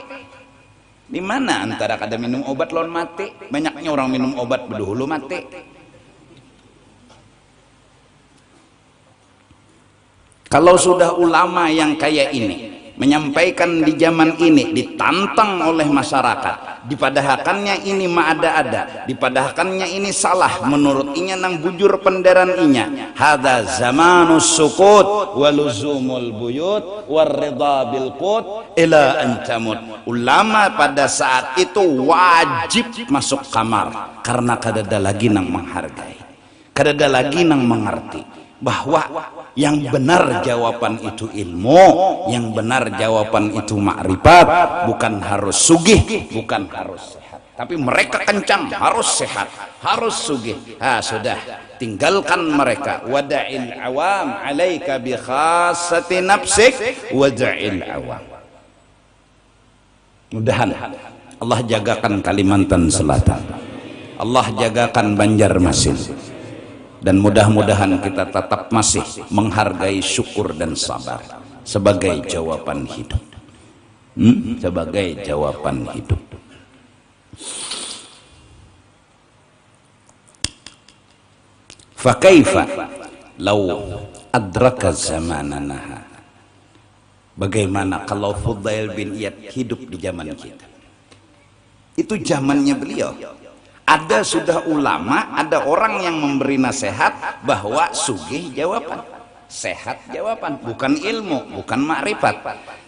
Di mana antara kada minum obat lawan mati? Banyaknya orang minum obat berdahulu mati. Kalau sudah ulama yang kayak ini menyampaikan di zaman ini, ditantang oleh masyarakat, dipadahkannya ini ma'ada-ada, dipadahkannya ini salah, menurut inya nang bujur penderan inya, hadza zamanus sukut waluzumul buyut warridha bil qut ila ancamut. Ulama pada saat itu wajib masuk kamar, karena kadada lagi nang menghargai, kadada lagi nang mengerti bahwa yang benar jawaban itu ilmu, yang benar jawaban itu makrifat, bukan harus sugih, bukan harus sehat. Tapi mereka kencang, harus sehat, harus sugih. Sudah, tinggalkan mereka. Wada'il awam alaika bi khassati nafsik wada'il awam. Mudahan Allah jagakan Kalimantan Selatan, Allah jagakan Banjarmasin, dan mudah-mudahan kita tetap masih menghargai syukur dan sabar sebagai jawaban hidup, sebagai jawaban hidup. Fa kaifa law adraka zamanana. Bagaimana kalau Fudail bin Iyad hidup di zaman kita? Itu zamannya beliau. Ada sudah ulama, ada orang yang memberi nasihat bahwa sugih jawaban, sehat jawaban, bukan ilmu, bukan makrifat.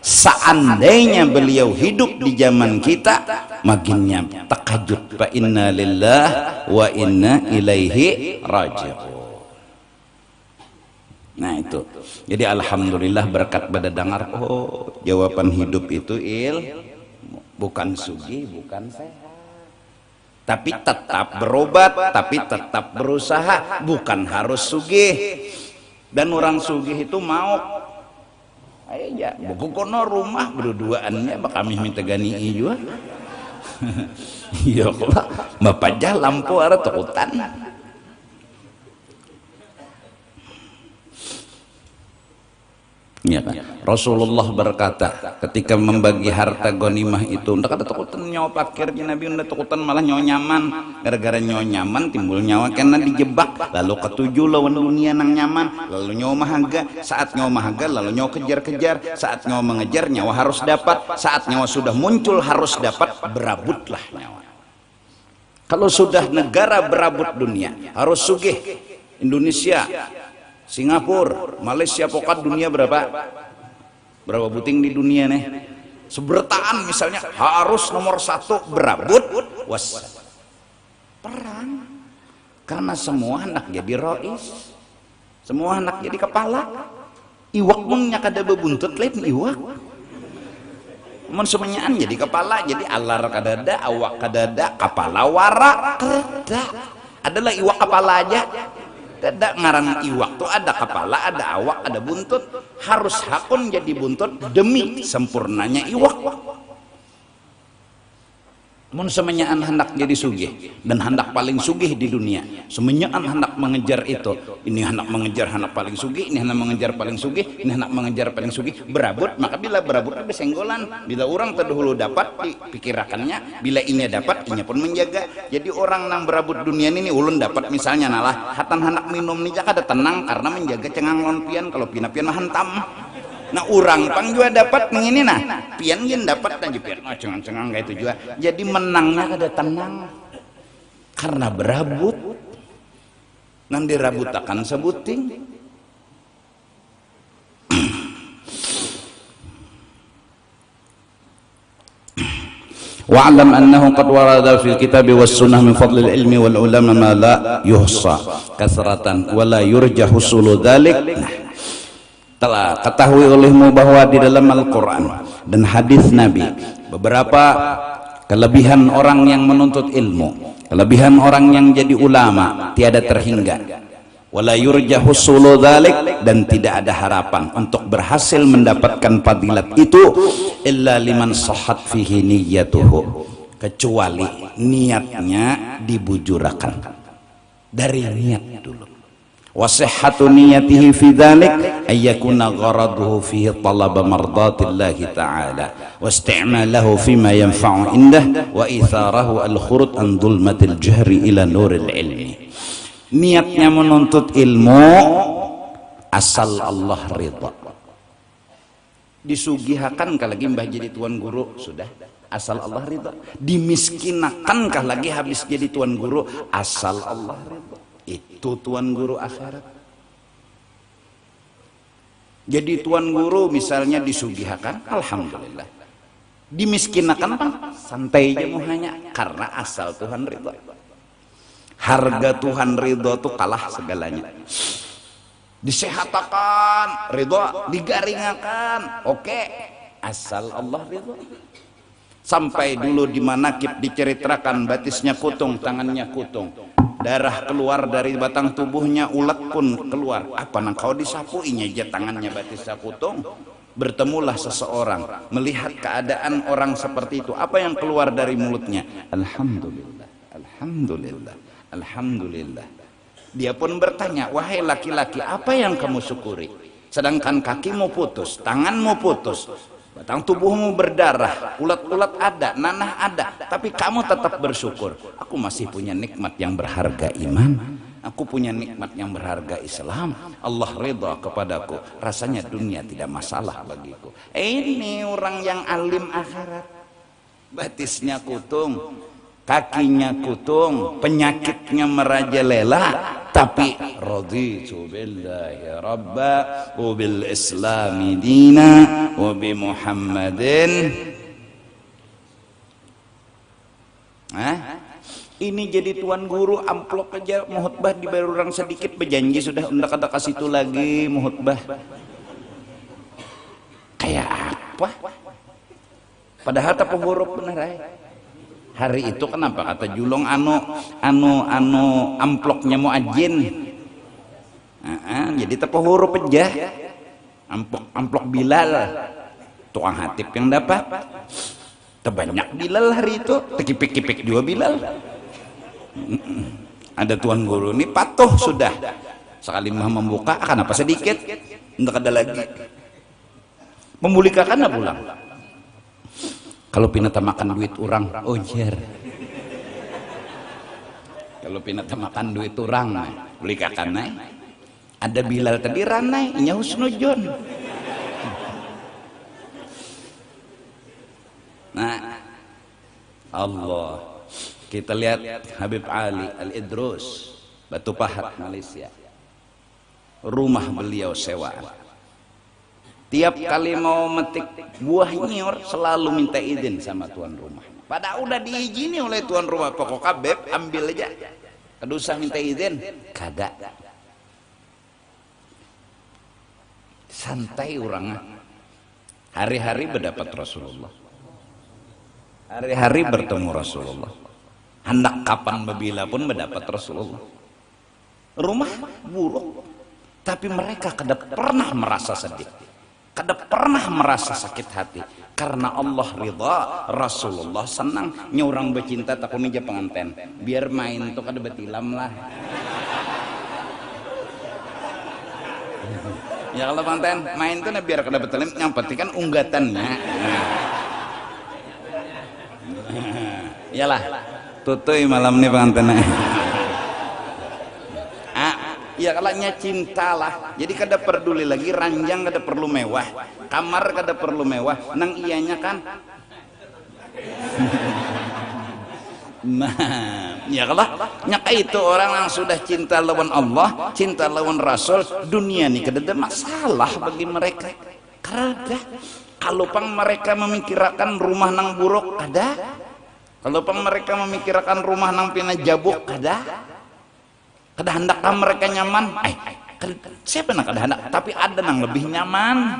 Seandainya beliau hidup di zaman kita, makinnya takajud, fa inna lillah wa inna ilaihi raji'un. Nah itu, jadi alhamdulillah berkat pada dengar, oh jawaban hidup itu bukan sugih, bukan sehat, tapi tetap berobat, tapi tetap berusaha, bukan harus sugih. Dan orang sugih itu mau, ayo ya, buku kono rumah berduaannya, kami minta gani juga. Ya Allah, bapak jah lampu ada takutan. Ya kan? Rasulullah berkata ketika membagi harta ghanimah itu, ndak ada takutan nyawa pakirnya Nabi, ndak takutan malah nyawa nyaman. Gara-gara nyawa nyaman timbul nyawa karena dijebak, lalu ketujuh lawan dunia nang nyaman, lalu nyawa mahaga, saat nyawa mahaga lalu nyawa kejar-kejar, saat nyawa mengejar nyawa harus dapat, saat nyawa sudah muncul harus dapat, berabutlah nyawa. Kalau sudah negara berabut dunia, harus sugih. Indonesia, Singapura, Malaysia, pokok dunia berapa buting di dunia nih, sebertaan misalnya harus nomor 1 berabut, was perang, karena semua anak jadi rois, semua anak jadi kepala. Iwak mungnya kada bebuntut lain iwak, mun semuanyaan jadi kepala, jadi alar kadada, awak kadada, kepala wara kada, adalah iwak kepala aja. Tidak ngaran iwak tuh ada kepala, ada awak, ada buntut. Harus hakun jadi buntut demi sempurnanya iwak. Mun semenyaan hendak jadi sugih dan hendak paling sugih di dunia, semenyaan hendak mengejar itu, ini hendak mengejar hendak paling sugih, ini hendak mengejar paling sugih, ini hendak mengejar paling sugih, berabut. Maka bila berabut itu besenggolan, bila orang terdahulu dapat dipikirakannya, bila ini dapat inya pun menjaga. Jadi orang nang berabut dunia ini ulun dapat misalnya nalah hatan hendak minum nih kada tenang karena menjaga cengang lompian, kalau pian mah hentam. Nah orang pang juga dapat ini nah pian gin dapat aja pian cengang-cengang kayak itu juga, jadi menangnya kada tenang karena berabut nang dirabut akan sebuting. Wa'lam annahu qad warada fil kitabi was sunnah min fadlil ilmi wal ulama ma la yuhsa kasratan wa la yurja husulu dzalik. Telah ketahui olehmu bahwa di dalam Al-Quran dan hadis Nabi beberapa kelebihan orang yang menuntut ilmu, kelebihan orang yang jadi ulama tiada terhingga. Wala yurja husulu dzalik, dan tidak ada harapan untuk berhasil mendapatkan fadilat itu illa liman sahhat fihi niyyatuhu, kecuali niatnya dibujurakan. Dari niat dulu. Wasihhatu niyatihi fi dzalik ayyakuna gharaduhu fihi talaba mardatillahi ta'ala wa isti'malahu fima yanfa'u indah wa itharahu al-khurud an dhulmatil jahri ila nuril ilmi. Niatnya menuntut ilmu asal Allah ridha. Disugihakan kah lagi mbah jadi tuan guru, sudah asal Allah ridha. Dimiskinakan kah lagi habis jadi tuan guru, asal Allah ridha. Itu tuan guru akhirat. Jadi tuan guru misalnya disugihakan, alhamdulillah. Dimiskinakan apa? Santai aja muhanya, karena asal Tuhan ridha. Harga Tuhan ridha tuh kalah segalanya. Disehatakan ridha, digaringakan, oke, asal Allah ridha. Sampai dulu di manakib diceritakan batisnya kutung, tangannya kutung, darah keluar dari batang tubuhnya, ulat pun keluar. Apa nang kau disapuinya aja tangannya batisnya kutung. Bertemulah seseorang melihat keadaan orang seperti itu, apa yang keluar dari mulutnya? Alhamdulillah, alhamdulillah, alhamdulillah. Dia pun bertanya, wahai laki-laki, apa yang kamu syukuri? Sedangkan kakimu putus, tanganmu putus, batang tubuhmu berdarah, ulat-ulat ada, nanah ada, tapi kamu tetap bersyukur. Aku masih punya nikmat yang berharga, iman. Aku punya nikmat yang berharga Islam. Allah ridha kepadaku. Rasanya dunia tidak masalah bagiku. Ini orang yang alim akhirat. Batisnya kutung, kakinya kutung, penyakitnya merajalela, tapi raditu billahi rabba wa bil islami dina wa bi Muhammadin. Ini jadi tuan guru amplop aja mau khutbah dibayar orang sedikit berjanji sudah enggak ada kasih itu lagi mau khutbah. Kayak apa? Padahal tak huruf bener hari itu kenapa kata julong amploknya mau ajin. Jadi tak huruf aja. Amplok Bilal. Tukang hatip yang dapat. Terbanyak Bilal hari itu, tekipik-kipik juga Bilal. Ada tuan guru ini patuh sudah. Sekali mah membuka, kenapa sedikit? Enggak ada lagi. Memulikakan apa pulang? Kalau pinata makan duit orang, ojer. Kalau pinata makan duit orang, mulikakan naik. Ada Bilal tadi ranai, nya husnujon. Nah, Allah, kita lihat Habib Ali Al-Idrus, Batu Pahat, Malaysia. Rumah beliau sewaan. Tiap kali mau metik buah nyor selalu minta izin sama tuan rumah. Padahal udah diizini oleh tuan rumah, pokok kabeb ambil aja. Kada usah minta izin, kagak. Santai orang. Hari-hari berdapat Rasulullah. Hari-hari bertemu Rasulullah. Hendak kapan babila pun mendapat Rasulullah. Rumah buruk, tapi mereka kada pernah merasa sedih, kada pernah merasa sakit hati, karena Allah ridha, Rasulullah senang. Nyorang bercinta takun aja penganten, biar main tuh kada betilam lah. Ya kalau penganten main tuh nah biar kada betilam, yang penting kan unggatannya. Iyalah, tutui malam nih pengantennya. Ya kalanya cintalah. Jadi kada peduli lagi ranjang kada perlu mewah, kamar kada perlu mewah, nang ianya kan. Nah, ya kalau nyaka itu orang yang sudah cinta lawan Allah, cinta lawan Rasul, dunia ini kada ada masalah bagi mereka. Kada. Kalau pang mereka memikirkan rumah nang buruk kada. Kalau pang mereka memikirkan rumah nang pina jabuk kada. Kada hendak mereka nyaman, siapa nak kada hendak, tapi ada yang lebih nyaman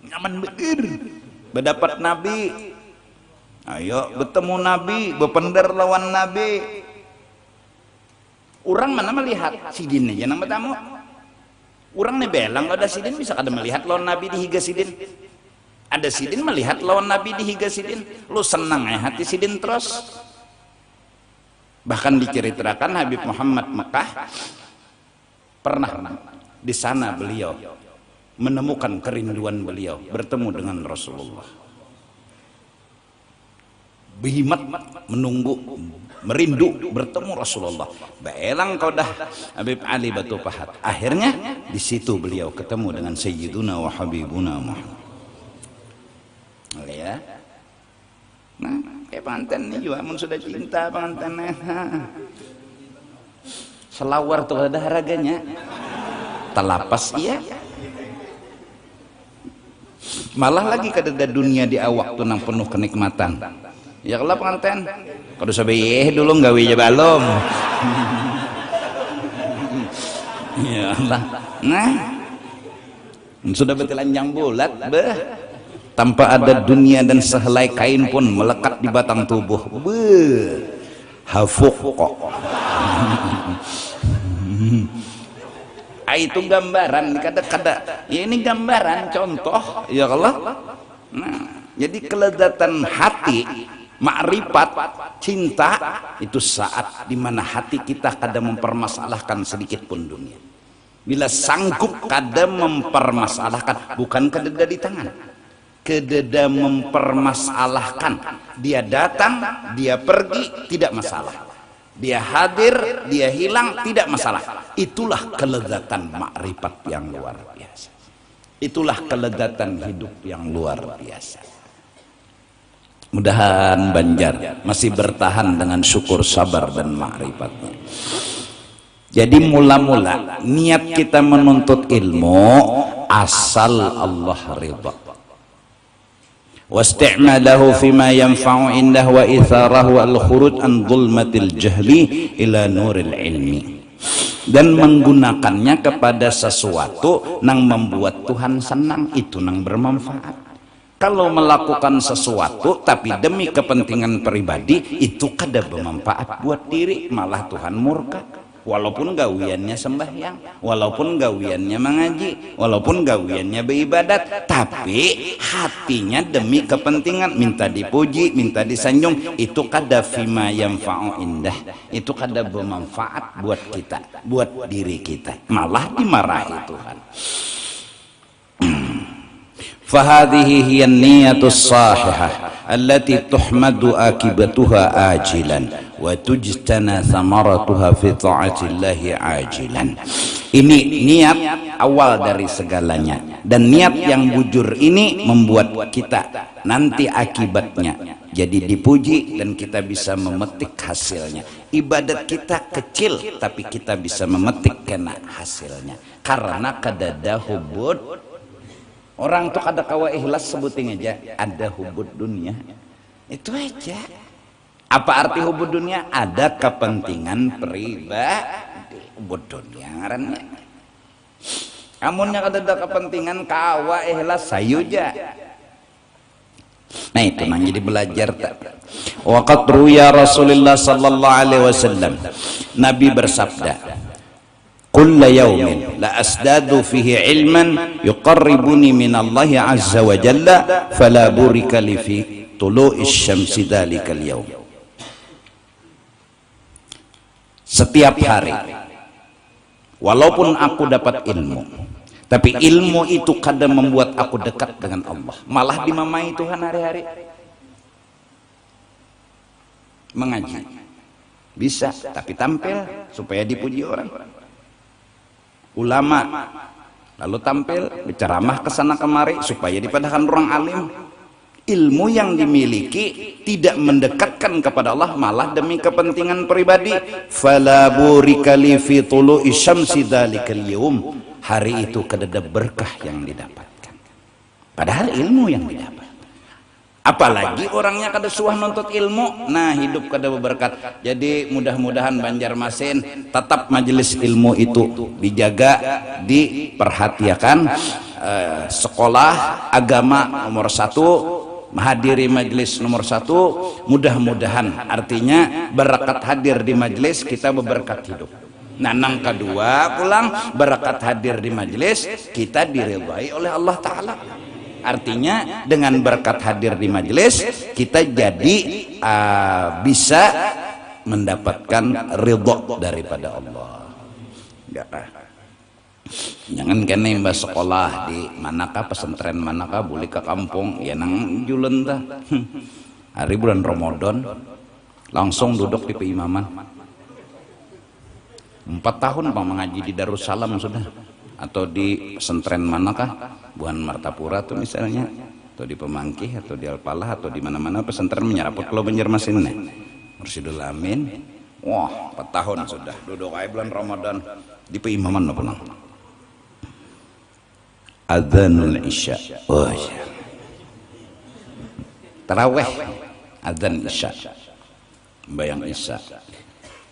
bener, berdapat Nabi, ayo bertemu Nabi, berpender lawan Nabi. Orang mana melihat sidin aja nama tamu, orang nih belang ada sidin bisa kada melihat lawan Nabi di higa sidin, ada sidin melihat lawan Nabi di higa sidin, lu senang hati sidin terus. Bahkan diceritakan Habib Muhammad Mekah pernah di sana beliau menemukan kerinduan beliau bertemu dengan Rasulullah. Behimat menunggu, merindu bertemu Rasulullah. Beelang kau dah Habib Ali Batu Pahat. Akhirnya di situ beliau ketemu dengan Sayyiduna wa Habibuna Muhammad. Ya. Nah, kayak pengantin nih juga mun sudah cinta pengantinnya. Selawar tuh ada harganya. Telapas iya. Malah lagi kada dunia di awak tuh nang penuh kenikmatan. Ya kalau pengantin, kada sabeh dulu gawe aja balom. Ya Allah. Nah, sudah betelanjang bulat beh. Tanpa ada dunia dan sehelai kain pun melekat di batang tubuh. Hafuk kok. Itu gambaran kada. Ya ini gambaran contoh. Ya Allah. Nah, jadi kelezatan hati, makrifat, cinta itu saat dimana hati kita kada mempermasalahkan sedikit pun dunia. Bila sanggup kada mempermasalahkan, bukan kada di tangan. Kededa mempermasalahkan, dia datang, dia pergi, tidak masalah. Dia hadir, dia hilang, tidak masalah. Itulah kelezatan makrifat yang luar biasa. Itulah kelezatan hidup yang luar biasa. Mudahan Banjar masih bertahan dengan syukur, sabar dan makrifatnya. Jadi mula-mula niat kita menuntut ilmu asal Allah ridha. Wasti'malahu fima yanfa'u indah wa itharahu al-khuruj an dhulmatil jahli ila nuril ilmi. Dan menggunakannya kepada sesuatu yang membuat Tuhan senang, itu yang bermanfaat. Kalau melakukan sesuatu tapi demi kepentingan pribadi, itu kada bermanfaat buat diri, malah Tuhan murka. Walaupun gawiannya sembahyang, walaupun gawiannya mengaji, walaupun gawiannya beribadat, tapi hatinya demi kepentingan, minta dipuji, minta disanjung, itu kada fima yanfa'u indah, itu kada bermanfaat buat kita, buat diri kita, malah dimarahi Tuhan. Fahadhihi hiya niyatus sahihah allati tuhmadu akibatuha ajilan wa tujtana thamaratuha fi ta'atillahi ajilan. Ini niat awal dari segalanya, dan niat yang bujur ini membuat kita nanti akibatnya jadi dipuji dan kita bisa memetik hasilnya. Ibadat kita kecil tapi kita bisa memetik kena hasilnya karena kadada hubud. Orang tuh kada kawa ikhlas, sebutin aja ada hubud dunia, itu aja. Apa arti hubud dunia? Ada kepentingan pribadi, hubud dunia ngarannya. Amunnya kada ada kepentingan kawa ikhlas sayuja. Nah itu nang jadi belajar tak. Waqat ruya Rasulullah sallallahu alaihi wasallam, Nabi bersabda, kulla yawmin la asdadu fihi ilman yuqarribuni minallahi azza wa jalla fala burika li fi tulu'is syamsi dhalikal yawm. Setiap hari walaupun aku dapat ilmu, tapi ilmu itu kadang membuat aku dekat dengan Allah, malah dimamai Tuhan hari-hari. Mengaji bisa tapi tampil supaya dipuji orang. Ulama lalu tampil berceramah ke sana kemari supaya dipandangkan orang alim. Ilmu yang dimiliki tidak mendekatkan kepada Allah, malah demi kepentingan pribadi. Fala burika li fi tulu'i syamsi dzalikal yaum. Hari itu kadada berkah yang didapatkan, padahal ilmu yang didapat. Apalagi orangnya kada suah nuntut ilmu, nah hidup kada berberkat. Jadi mudah-mudahan Banjarmasin tetap majelis ilmu itu dijaga, diperhatikan. Sekolah agama nomor 1, menghadiri majelis nomor 1. Mudah-mudahan artinya berkat hadir di majelis kita berberkat hidup. Nah yang kedua pulang berkat hadir di majelis kita diridhai oleh Allah Ta'ala. Artinya dengan berkat hadir di majelis kita jadi bisa mendapatkan ridho daripada Allah. Ya. Jangan kene mbak sekolah di manakah pesantren manakah boleh ke kampung ya nang julen tah. Hari bulan Ramadan langsung duduk di peimaman. 4 tahun Bang mengaji di Darussalam sudah, atau di pesantren manakah, Buan Martapura tuh misalnya, atau di Pemangkih, atau di Alpalah, atau di mana-mana pesantren menyeraput kalau Banjarmasin nih. Mursyidul Amin, wah 4 tahun sudah duduk aja bulan Ramadan di peimaman lah pulang. Adzanul Isya, oh iya. Taraweh, adzan Isya, bayang Isya,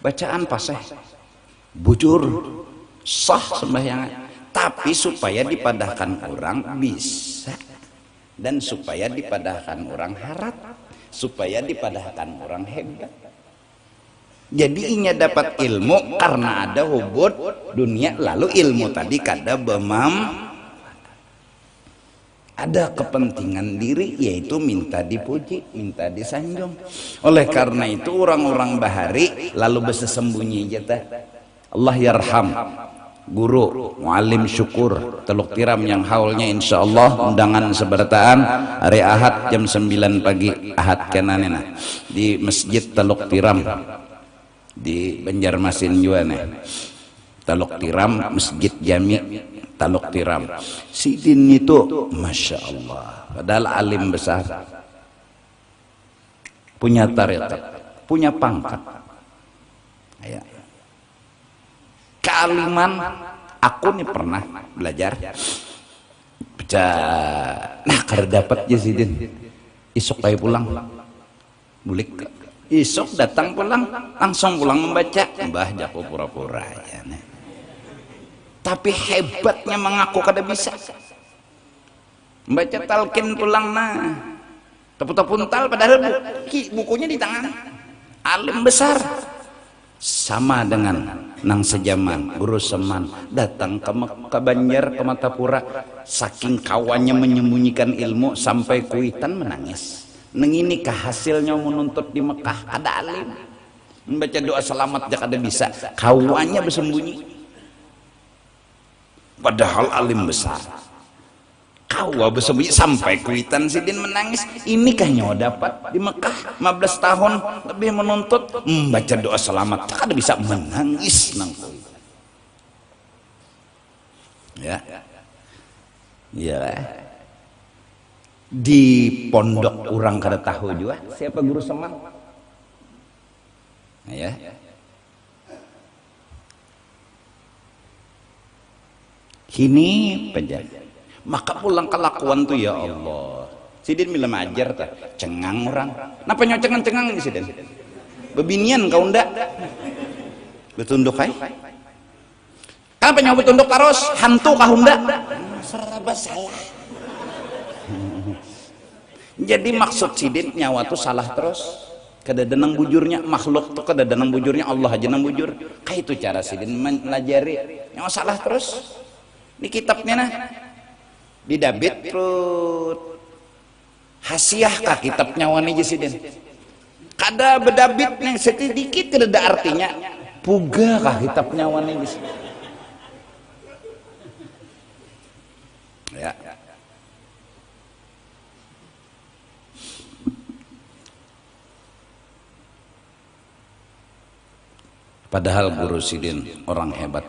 bacaan paseh, bujur, sah sembahyang. Tapi supaya dipadahkan orang bisa, dan supaya dipadahkan orang harap, supaya dipadahkan orang hebat. Jadi inya dapat ilmu karena ada hubud dunia, lalu ilmu tadi kada ada kepentingan diri, yaitu minta dipuji, minta disanjung. Oleh karena itu orang-orang bahari lalu bersembunyi jatah. Allah yarham guru muallim syukur Teluk Tiram yang haulnya insyaallah undangan sebertaan hari Ahad jam 9 pagi Ahad kenanena di Masjid Teluk Tiram. di Banjarmasin juga nih, Talok Tiram, Masjid Jami Talok Tiram. Sidin itu Masya Allah, padahal alim besar, punya tarekat, punya pangkat ya. Kealiman, aku nih pernah belajar baca, nah kada dapat ya Sidin, isok kayak pulang bulik, isok datang pulang langsung pulang membaca, mbah jako pura-pura ya nih. Tapi hebatnya mengaku kada bisa membaca talqin pulang, nah tepuk-tepuk tal, padahal bukunya di tangan, alim besar. Sama dengan nang sejaman guru Seman datang ke Banjar, ke Matapura, saking kawannya menyembunyikan ilmu sampai kuitan menangis. Neng ini kah hasilnya menuntut di Mekah, ada alim membaca doa selamat jak ada bisa, kawannya bersembunyi, padahal alim besar. Kawa bersembunyi sampai kuitan Sidin menangis. Ini kah nyawa dapat di Mekah 15 tahun lebih menuntut membaca doa selamat, tak ada bisa menangis nang ya. Ya di pondok orang kada tahu juga siapa guru Seman ya. Kini penjaga, maka pulang kelakuan tuh ya Allah. Sidin bila ajar ta cengang orang. Napa nyo cengang-cengang ini Sidin? Bebinian kau ndak? Betunduk kai? Kenapa nyo betunduk terus? Hantu kau ndak? Serba salah. Jadi maksud Sidin nyawa tuh salah terus. Kada denang bujurnya makhluk tuh, kada denang bujurnya Allah aja nang bujur. Kayak itu cara Sidin melajari nyawa salah terus. Di kitabnya nah didabit perut hasiah kah kitab nyawani Sidin, kada bedabit yang sedikit kada ada artinya, puga kah kitab nyawani ya. Padahal guru Sidin orang hebat,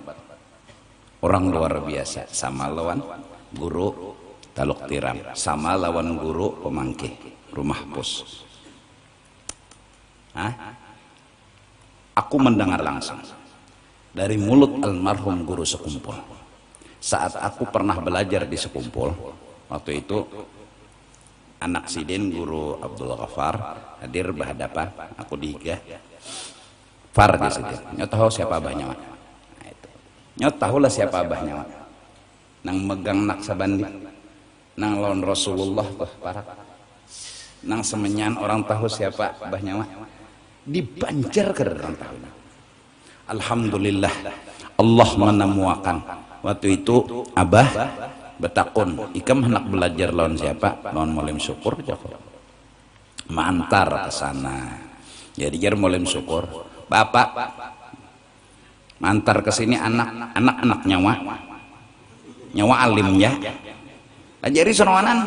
orang luar biasa, sama lawan guru Talok Tiram, sama lawan guru Pemangkih Rumah Pus. Aku mendengar langsung dari mulut almarhum guru Sekumpul. Saat aku pernah belajar di Sekumpul, waktu itu anak Sidin guru Abdul Ghaffar hadir berhadapan, aku dihiga Far di Sidin. Nyo tahu siapa abahnya mak? Nah, itu. Nyo tahu lah siapa abahnya mak? Nang megang Naksabandi, nang lawan Rasulullah tuh parak, nang semenyan orang tahu siapa abahnya mak? Di Banjar kada orang tahu. Alhamdulillah Allah menemukan waktu itu abah betakun ikam hendak belajar lawan siapa, lawan Molim Syukur Joko mantar ke sana. Jadi jar Molim Syukur bapak mantar ke sini anak nyawa alim ya, ajari sonoanan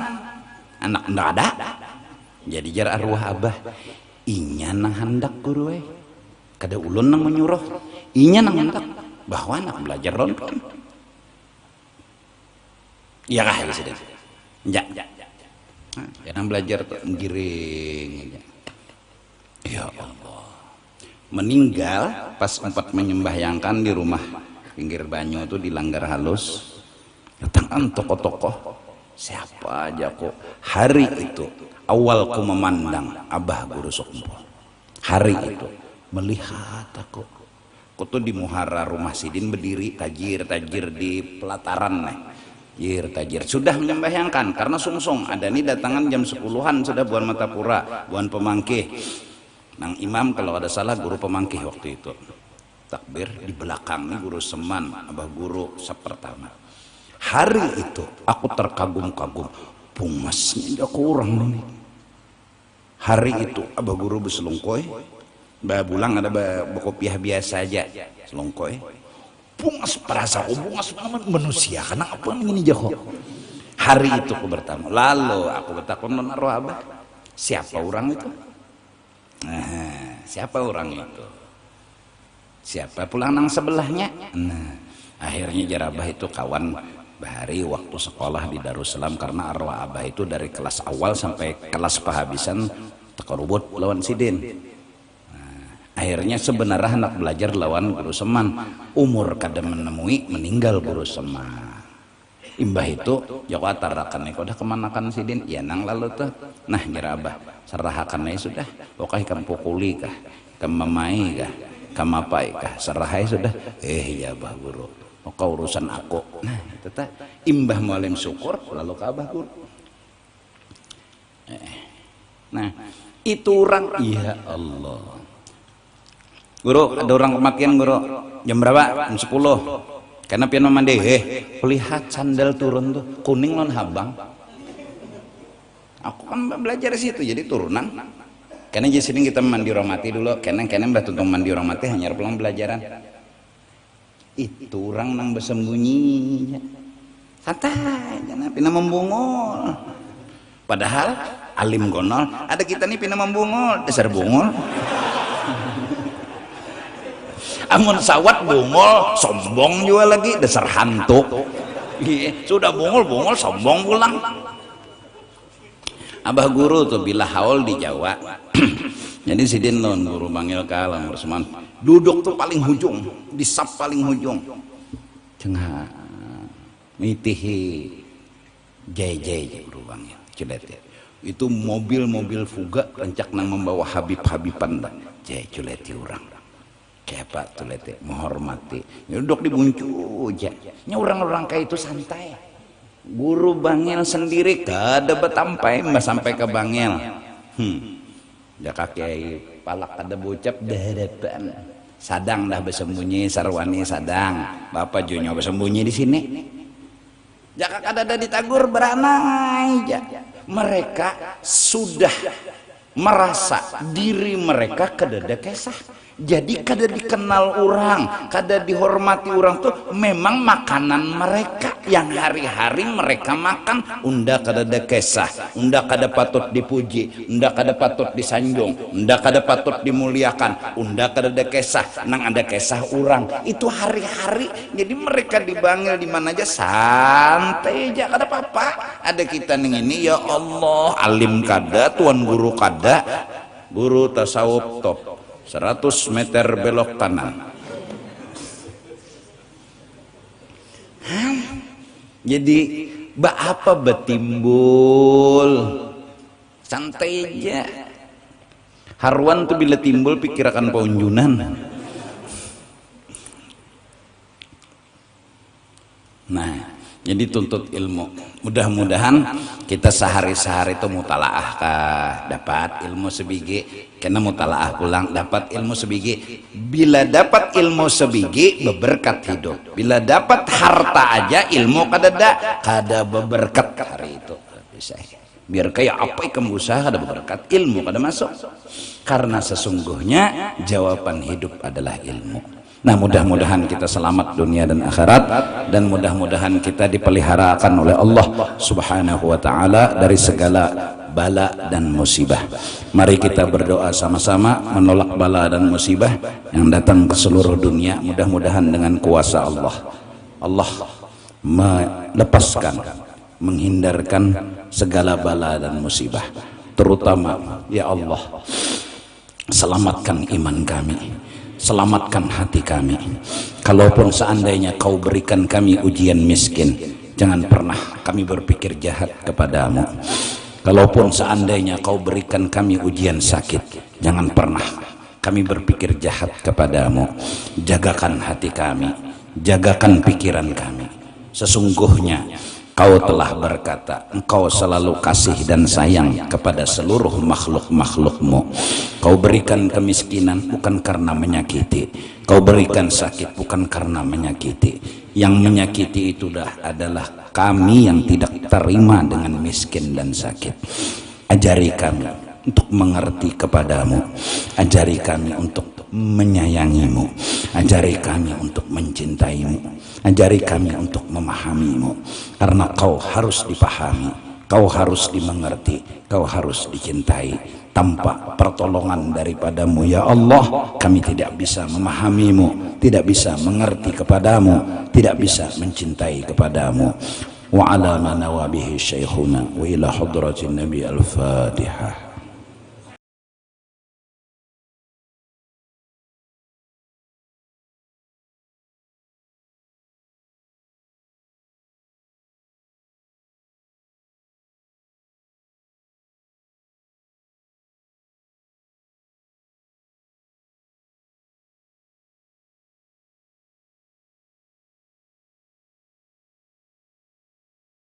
anak ndak ada. Jadi jar arwah abah inya nang hendak guru kada ulun nang menyuruh, inya nang hendak bahwa anak belajar ronton iya kah ya sudah jangan belajar menggiring ya Allah. Meninggal pas empat menyembahyangkan di rumah pinggir banyu itu di Langgar Halus, datang tokoh-tokoh siapa aja kok. Hari itu awal ku memandang abah guru Sekumpul, hari itu melihat aku tuh di muhara rumah Sidin berdiri tajir di pelataran nih, tajir sudah menyembahyangkan karena sungsung ada nih datangan jam 10-an sudah buan Matapura, buan Pemangkih. Nang imam kalau ada salah guru Pemangkih waktu itu takbir, di belakang nih guru Seman, abah guru sepertama. Hari itu aku terkagum-kagum, pumasnya udah kurang nih. Hari itu abah guru beselungkoy, bah bulang ada bekopiah biasa aja selungkoy, bungas perasa bungas manusia karena apa ini jauh. Hari itu aku bertamu, lalu aku bertakun menaruh abah siapa orang itu. Nah, siapa orang itu? siapa pulang nang sebelahnya. Nah akhirnya jarabah itu kawan bahari waktu sekolah di Darussalam, karena arwah abah itu dari kelas awal sampai kelas pahabisan tekorubut lawan sidin. Akhirnya sebenarnya anak belajar lawan guru seman, umur kada menemui meninggal guru seman. Imbah itu jauh atarakan nih, udah kemana kan sidin? Ya nang lalu tuh. Nah jarabah serahakan nih sudah, pokoknya kamu pukuli kah, kamu mamai kah, kamu apai kah, serahai sudah. Ya bah guru, pokok urusan aku. Nah itu tah imbah mualim syukur lalu ke abah guru. Nah itu orang, ya Allah. Guru, ada orang kematian guru. Jam berapa? Jam 10. Karena pian mandi. Lihat sandal turun tuh kuning non habang. Aku kan belajar di situ, jadi turunan. Karena di sini kita mandi orang mati dulu. Karena mbak tuntung mandi orang mati hanya pulang belajaran. Itu orang nang bersembunyinya. Santai, jangan pina membungul. Padahal alim gonol. Ada kita nih pina membungul, dasar bungul. Amun sawat bungol sombong juga lagi, dasar hantu. Sudah bungol sombong pulang. Abah guru tuh bila haul di Jawa. Jadi sidin non guru manggil kalam Usman duduk tuh paling hujung, di sap paling hujung. Cenah mitihi jay guru manggil culet. Itu mobil fuga rencak nang membawa Habiban jay culeti orang. Kayak Pak Tulete menghormati, duduk di buncu aja. Orang-orang kayak itu santai. Guru Bangil sendiri kada betampai mbak sampai ke Bangil. Jaka kiai palak kada bocap daharapan. Sadang dah bersembunyi sarwani sadang. Bapak Junyo bersembunyi di sini. Jaka kada ada ditagur beranai aja. Mereka sudah merasa diri mereka kada ada kesah. Jadi kada dikenal orang, kada dihormati orang tuh memang makanan mereka yang hari-hari mereka makan. Unda kada ada kesah, unda kada patut dipuji, unda kada patut disanjung, unda kada patut dimuliakan, unda kada ada kesah, nang ada kesah orang. Itu hari-hari. Jadi mereka dibanggil di mana aja santai aja, kada apa-apa. Ada kita ning ini ya Allah, alim kada, tuan guru kada, guru tasawuf top. 100 meter belok kanan. Jadi apa betimbul santai aja. Harwan tuh bila timbul pikirakan paunjunan. Nah jadi tuntut ilmu. Mudah-mudahan kita sehari-sehari itu mutalaah kah, dapat ilmu sebiji, karena mutalaah pulang dapat ilmu sebiji. Bila dapat ilmu sebiji beberkat hidup. Bila dapat harta aja ilmu kada beberkat hari itu. Bisa. Biar kayak apa ikan usaha kada beberkat, ilmu kada masuk. Karena sesungguhnya jawaban hidup adalah ilmu. Nah mudah-mudahan kita selamat dunia dan akhirat, dan mudah-mudahan kita dipeliharakan oleh Allah Subhanahu wa ta'ala dari segala bala dan musibah. Mari kita berdoa sama-sama menolak bala dan musibah yang datang ke seluruh dunia. Mudah-mudahan dengan kuasa Allah melepaskan, menghindarkan segala bala dan musibah. Terutama ya Allah, selamatkan iman kami, selamatkan hati kami. Kalaupun seandainya kau berikan kami ujian miskin, jangan pernah kami berpikir jahat kepadamu. Kalaupun seandainya kau berikan kami ujian sakit, jangan pernah kami berpikir jahat kepadamu. Jagakan hati kami, jagakan pikiran kami. Sesungguhnya kau telah berkata, engkau selalu kasih dan sayang kepada seluruh makhluk-makhlukmu. Kau berikan kemiskinan bukan karena menyakiti, kau berikan sakit bukan karena menyakiti. Yang menyakiti itu adalah kami yang tidak terima dengan miskin dan sakit. Ajari kami untuk mengerti kepadamu, ajari kami untuk menyayangimu, ajari kami untuk mencintaimu, ajari kami untuk memahamimu, karena kau harus dipahami, Kau harus dimengerti, kau harus dicintai. Tanpa pertolongan daripadamu ya Allah, kami tidak bisa memahamimu, tidak bisa mengerti kepadamu, tidak bisa mencintai kepadamu. Wa ala ma nawa bihi syekhuna wa ila hadratin nabi al-fatihah.